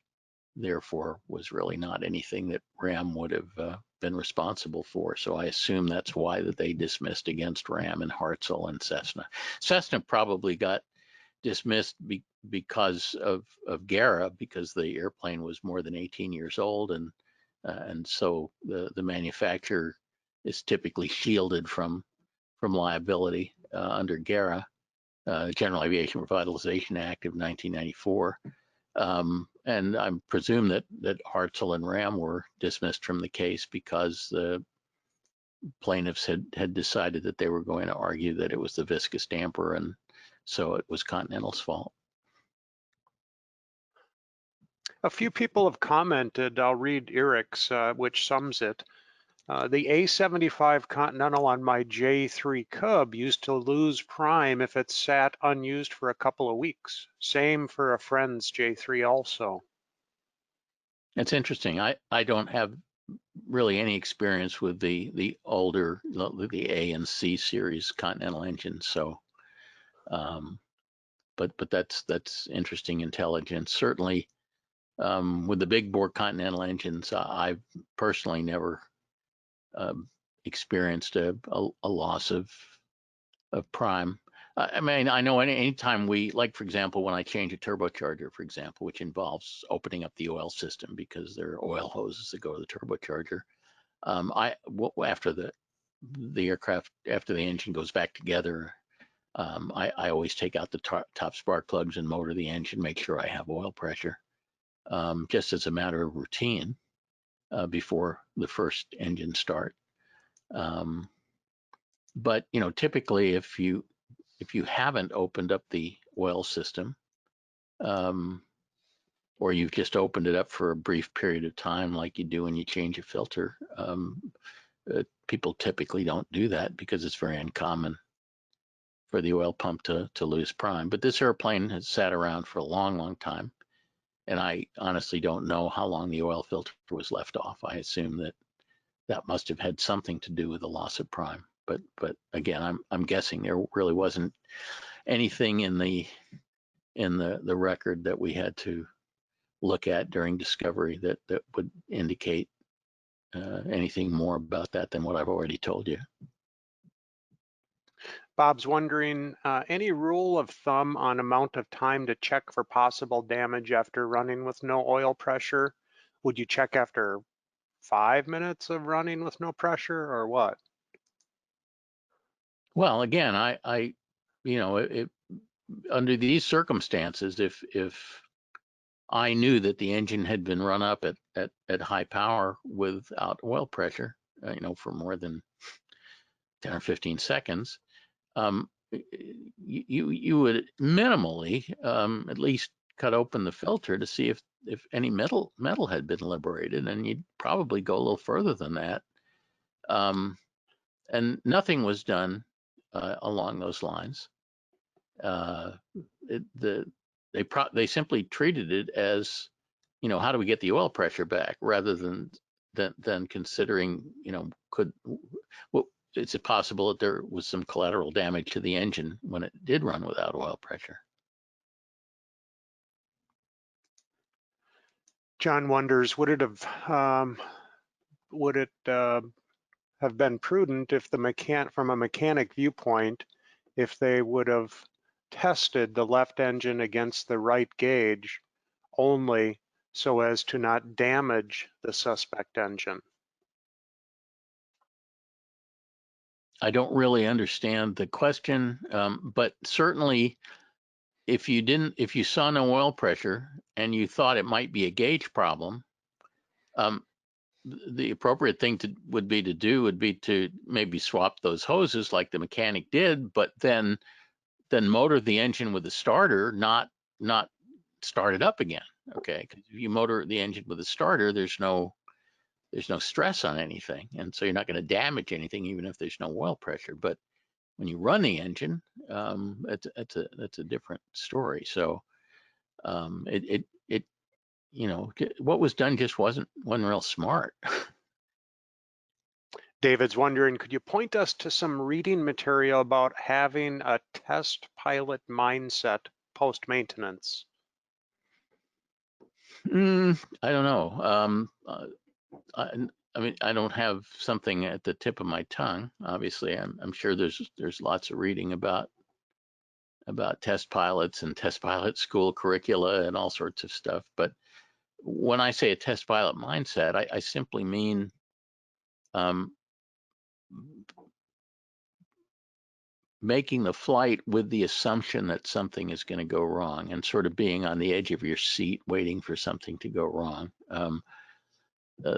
Speaker 2: therefore was really not anything that RAM would have been responsible for. So I assume that's why that they dismissed against RAM and Hartzell and Cessna. Cessna probably got dismissed because of GARA, because the airplane was more than 18 years old, and so the manufacturer is typically shielded from liability under GARA, General Aviation Revitalization Act of 1994. And I presume that Hartzell and RAM were dismissed from the case because the plaintiffs had decided that they were going to argue that it was the viscous damper, and so it was Continental's fault.
Speaker 1: A few people have commented, I'll read Eric's, which sums it. The A75 Continental on my J3 Cub used to lose prime if it sat unused for a couple of weeks. Same for a friend's J3 also.
Speaker 2: It's interesting. I don't have really any experience with the older, the A and C series Continental engines. So, but that's interesting intelligence. Certainly, with the big bore Continental engines, I've personally never experienced a loss of prime. I mean, I know anytime we, like, for example, when I change a turbocharger, for example, which involves opening up the oil system because there are oil hoses that go to the turbocharger. After the aircraft, after the engine goes back together, I always take out the top spark plugs and motor the engine, make sure I have oil pressure, just as a matter of routine before the first engine start. But typically, if you haven't opened up the oil system, or you've just opened it up for a brief period of time, like you do when you change a filter, people typically don't do that because it's very uncommon for the oil pump to lose prime. But this airplane has sat around for a long, long time, and I honestly don't know how long the oil filter was left off. I assume that must have had something to do with the loss of prime. But again, I'm guessing there really wasn't anything in the record that we had to look at during discovery that would indicate anything more about that than what I've already told you.
Speaker 1: Bob's wondering, any rule of thumb on amount of time to check for possible damage after running with no oil pressure? Would you check after 5 minutes of running with no pressure, or what?
Speaker 2: Well, again, under these circumstances, if I knew that the engine had been run up at high power without oil pressure, for more than 10 or 15 seconds, you would minimally at least cut open the filter to see if any metal had been liberated, and you'd probably go a little further than that. And nothing was done along those lines. They simply treated it as, how do we get the oil pressure back, rather than considering, is it possible that there was some collateral damage to the engine when it did run without oil pressure?
Speaker 1: John wonders, would it have been prudent if from a mechanic viewpoint, if they would have tested the left engine against the right gauge only so as to not damage the suspect engine?
Speaker 2: I don't really understand the question, but certainly if you saw no oil pressure and you thought it might be a gauge problem, the appropriate thing would be to maybe swap those hoses like the mechanic did, but then motor the engine with a starter, not start it up again. Okay, because if you motor the engine with a starter, there's no stress on anything, and so you're not going to damage anything, even if there's no oil pressure. But when you run the engine, that's a different story. So what was done just wasn't real smart.
Speaker 1: David's wondering, could you point us to some reading material about having a test pilot mindset post-maintenance?
Speaker 2: I don't know. I mean, I don't have something at the tip of my tongue. Obviously, I'm sure there's lots of reading about test pilots and test pilot school curricula and all sorts of stuff. But when I say a test pilot mindset, I simply mean making the flight with the assumption that something is going to go wrong, and sort of being on the edge of your seat waiting for something to go wrong.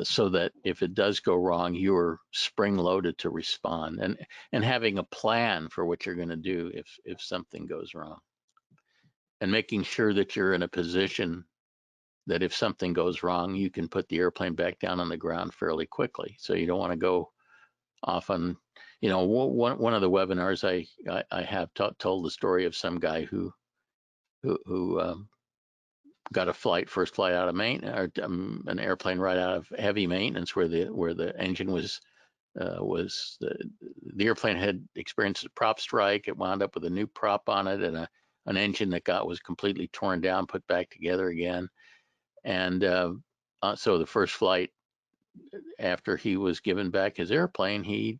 Speaker 2: So that if it does go wrong, you're spring loaded to respond, and having a plan for what you're going to do if something goes wrong, and making sure that you're in a position that if something goes wrong, you can put the airplane back down on the ground fairly quickly. So you don't want to go off on, one of the webinars I have told the story of some guy who got a first flight out of maintenance, or an airplane right out of heavy maintenance, where the engine was the airplane had experienced a prop strike. It wound up with a new prop on it, and an engine that was completely torn down, put back together again. And so the first flight after he was given back his airplane, he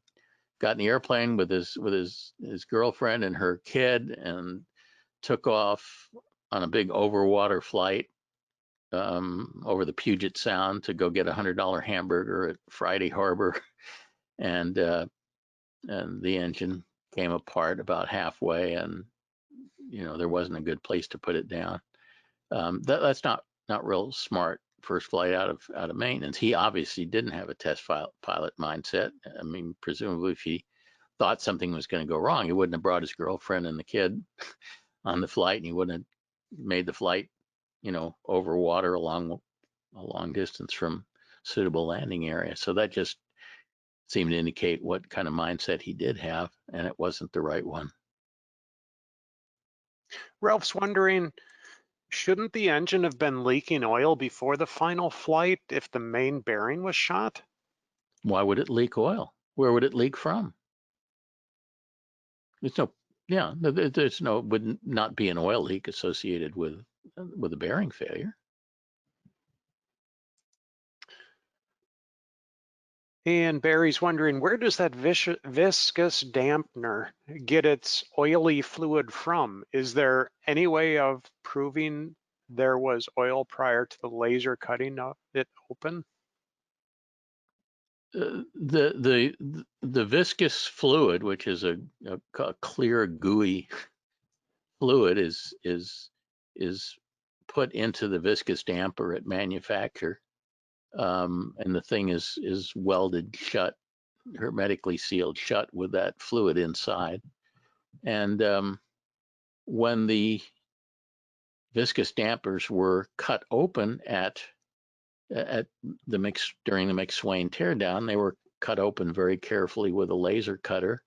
Speaker 2: got in the airplane with his girlfriend and her kid, and took off on a big overwater flight over the Puget Sound to go get a $100 hamburger at Friday Harbor, and the engine came apart about halfway, and there wasn't a good place to put it down. That's not real smart first flight out of maintenance. He obviously didn't have a test pilot mindset. I mean, presumably if he thought something was going to go wrong, he wouldn't have brought his girlfriend and the kid on the flight, and he wouldn't have made the flight, over water a long distance from suitable landing area. So that just seemed to indicate what kind of mindset he did have, and it wasn't the right one.
Speaker 1: Ralph's wondering, shouldn't the engine have been leaking oil before the final flight if the main bearing was shot?
Speaker 2: Why would it leak oil? Where would it leak from? Would not be an oil leak associated with a bearing failure.
Speaker 1: And Barry's wondering, where does that viscous dampener get its oily fluid from? Is there any way of proving there was oil prior to the laser cutting it open?
Speaker 2: The viscous fluid, which is a clear gooey fluid, is put into the viscous damper at manufacture, and the thing is welded shut, hermetically sealed shut with that fluid inside. And when the viscous dampers were cut open at during the McSwain teardown, they were cut open very carefully with a laser cutter,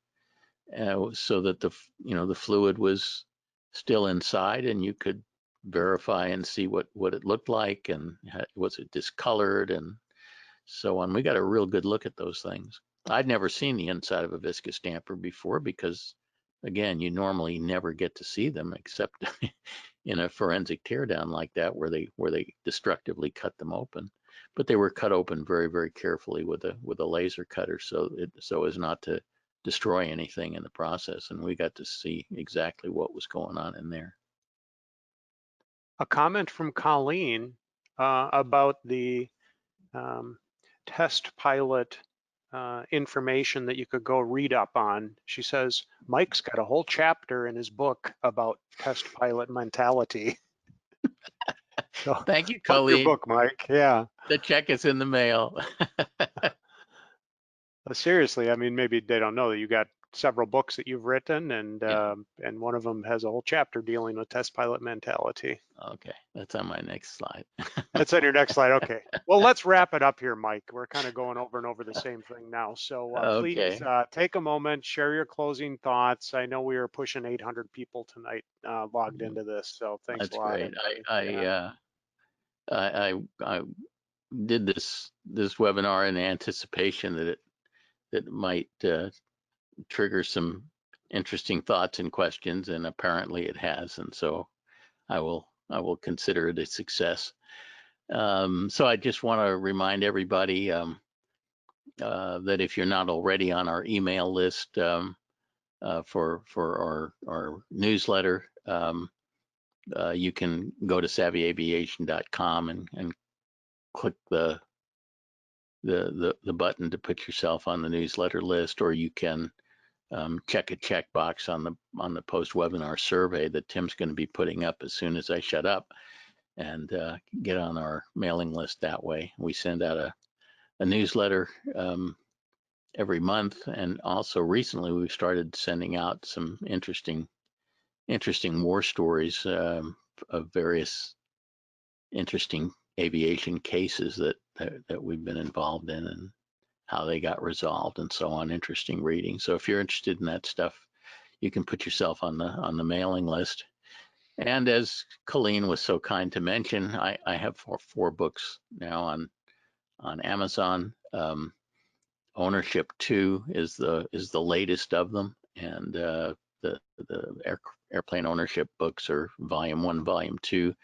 Speaker 2: so that the fluid was still inside, and you could verify and see what it looked like, and was it discolored and so on. We got a real good look at those things. I'd never seen the inside of a viscous damper before because, again, you normally never get to see them except in a forensic teardown like that where they destructively cut them open. But they were cut open very, very carefully with a laser cutter so as not to destroy anything in the process, and we got to see exactly what was going on in there.
Speaker 1: A comment from Colleen about the test pilot information that you could go read up on. She says, Mike's got a whole chapter in his book about test pilot mentality. So
Speaker 2: Thank you,
Speaker 1: plug your
Speaker 2: Colleen.
Speaker 1: book, Mike. Yeah.
Speaker 2: The check is in the mail.
Speaker 1: Seriously, I mean, maybe they don't know that you got several books that you've written,
Speaker 2: Yeah.
Speaker 1: and one of them has a whole chapter dealing with test pilot mentality.
Speaker 2: Okay, that's on my next slide.
Speaker 1: That's on your next slide. Okay. Well, let's wrap it up here, Mike. We're kind of going over and over the same thing now. So please
Speaker 2: Okay,
Speaker 1: take a moment, share your closing thoughts. I know we are pushing 800 people tonight logged into this, so thanks a
Speaker 2: that's
Speaker 1: lot,
Speaker 2: great.
Speaker 1: everybody.
Speaker 2: I
Speaker 1: Yeah.
Speaker 2: I did this webinar in anticipation that it might trigger some interesting thoughts and questions, and apparently it has, and so I will consider it a success. So I just want to remind everybody that if you're not already on our email list for our newsletter, you can go to savvyaviation.com and click the button to put yourself on the newsletter list, or you can check a checkbox on the post webinar survey that Tim's going to be putting up as soon as I shut up, and get on our mailing list that way. We send out a newsletter every month, and also recently we've started sending out some interesting war stories of various interesting aviation cases that we've been involved in and how they got resolved and so on. Interesting reading. So if you're interested in that stuff, you can put yourself on the mailing list. And as Colleen was so kind to mention, I have four books now on Amazon. Ownership 2 is the latest of them, and the airplane ownership books are volume 1, volume 2.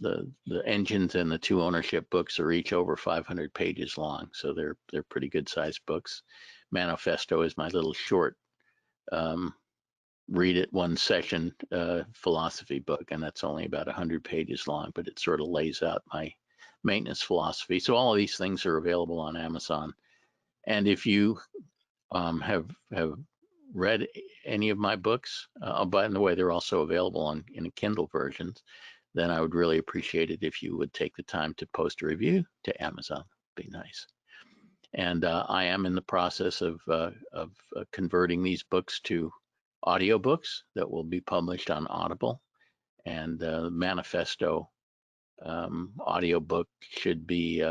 Speaker 2: The engines and the 2 ownership books are each over 500 pages long, so they're pretty good sized books. Manifesto is my little short read it one session philosophy book, and that's only about 100 pages long, but it sort of lays out my maintenance philosophy. So all of these things are available on Amazon. And if you have read any of my books, by the way, they're also available in Kindle versions, then I would really appreciate it if you would take the time to post a review to Amazon. Be nice. And I am in the process of converting these books to audiobooks that will be published on Audible, and the Manifesto audiobook should be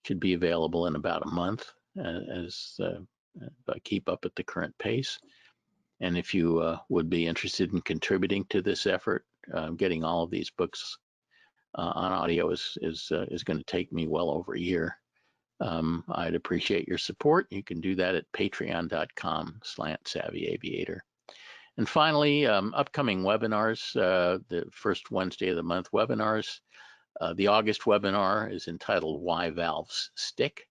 Speaker 2: available in about a month as I keep up at the current pace. And if you would be interested in contributing to this effort, getting all of these books on audio is going to take me well over a year. I'd appreciate your support. You can do that at patreon.com/SavvyAviator. And finally, upcoming webinars, the first Wednesday of the month webinars. The August webinar is entitled Why Valves Stick.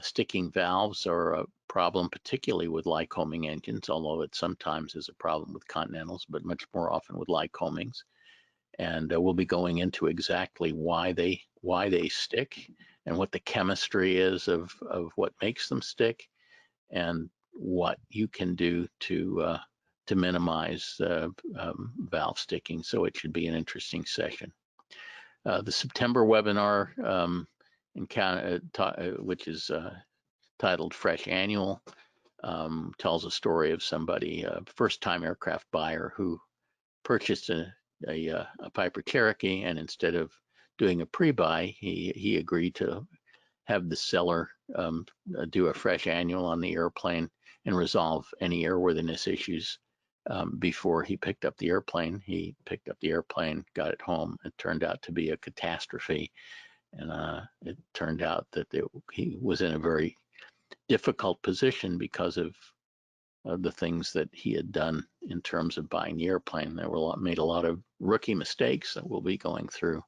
Speaker 2: Sticking valves are a problem, particularly with Lycoming engines, although it sometimes is a problem with Continentals, but much more often with Lycomings. And we'll be going into exactly why they stick and what the chemistry is of what makes them stick, and what you can do to minimize valve sticking. So it should be an interesting session. The September webinar, which is titled Fresh Annual, tells a story of somebody, a first-time aircraft buyer who purchased a Piper Cherokee, and instead of doing a pre-buy, he agreed to have the seller do a fresh annual on the airplane and resolve any airworthiness issues before he picked up the airplane. He picked up the airplane, got it home. It turned out to be a catastrophe, and it turned out that he was in a very difficult position because of the things that he had done in terms of buying the airplane. There were made a lot of rookie mistakes that we'll be going through.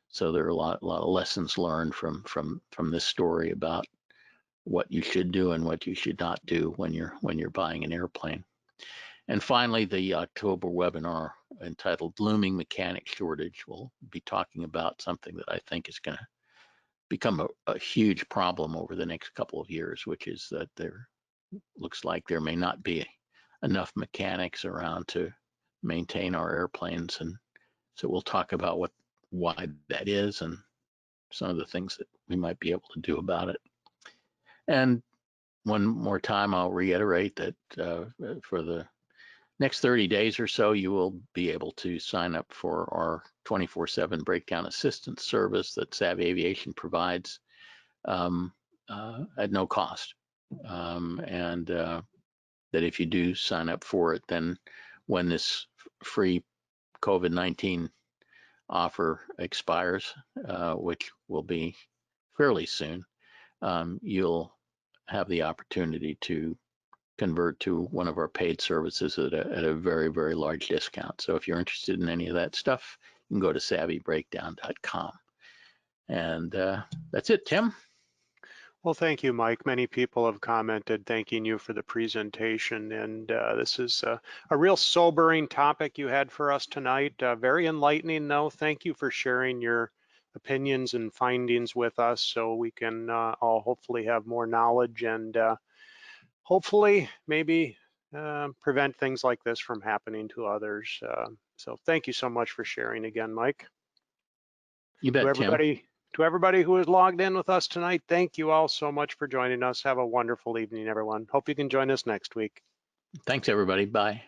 Speaker 2: So there are a lot of lessons learned from this story about what you should do and what you should not do when you're buying an airplane. And finally, the October webinar entitled Looming Mechanic Shortage. We'll be talking about something that I think is going to become a huge problem over the next couple of years, which is that there looks like there may not be enough mechanics around to maintain our airplanes. And so we'll talk about why that is and some of the things that we might be able to do about it. And one more time, I'll reiterate that for the next 30 days or so, you will be able to sign up for our 24/7 breakdown assistance service that Savvy Aviation provides at no cost. And that if you do sign up for it, then when this free COVID-19 offer expires, which will be fairly soon, you'll have the opportunity to convert to one of our paid services at a very, very large discount. So if you're interested in any of that stuff, you can go to savvybreakdown.com. And that's it, Tim.
Speaker 1: Well, thank you, Mike. Many people have commented thanking you for the presentation, and this is a real sobering topic you had for us tonight. Very enlightening, though. Thank you for sharing your opinions and findings with us so we can all hopefully have more knowledge and hopefully maybe prevent things like this from happening to others. So thank you so much for sharing again, Mike.
Speaker 2: You bet, Tim.
Speaker 1: To everybody who is logged in with us tonight, thank you all so much for joining us. Have a wonderful evening, everyone. Hope you can join us next week.
Speaker 2: Thanks, everybody. Bye.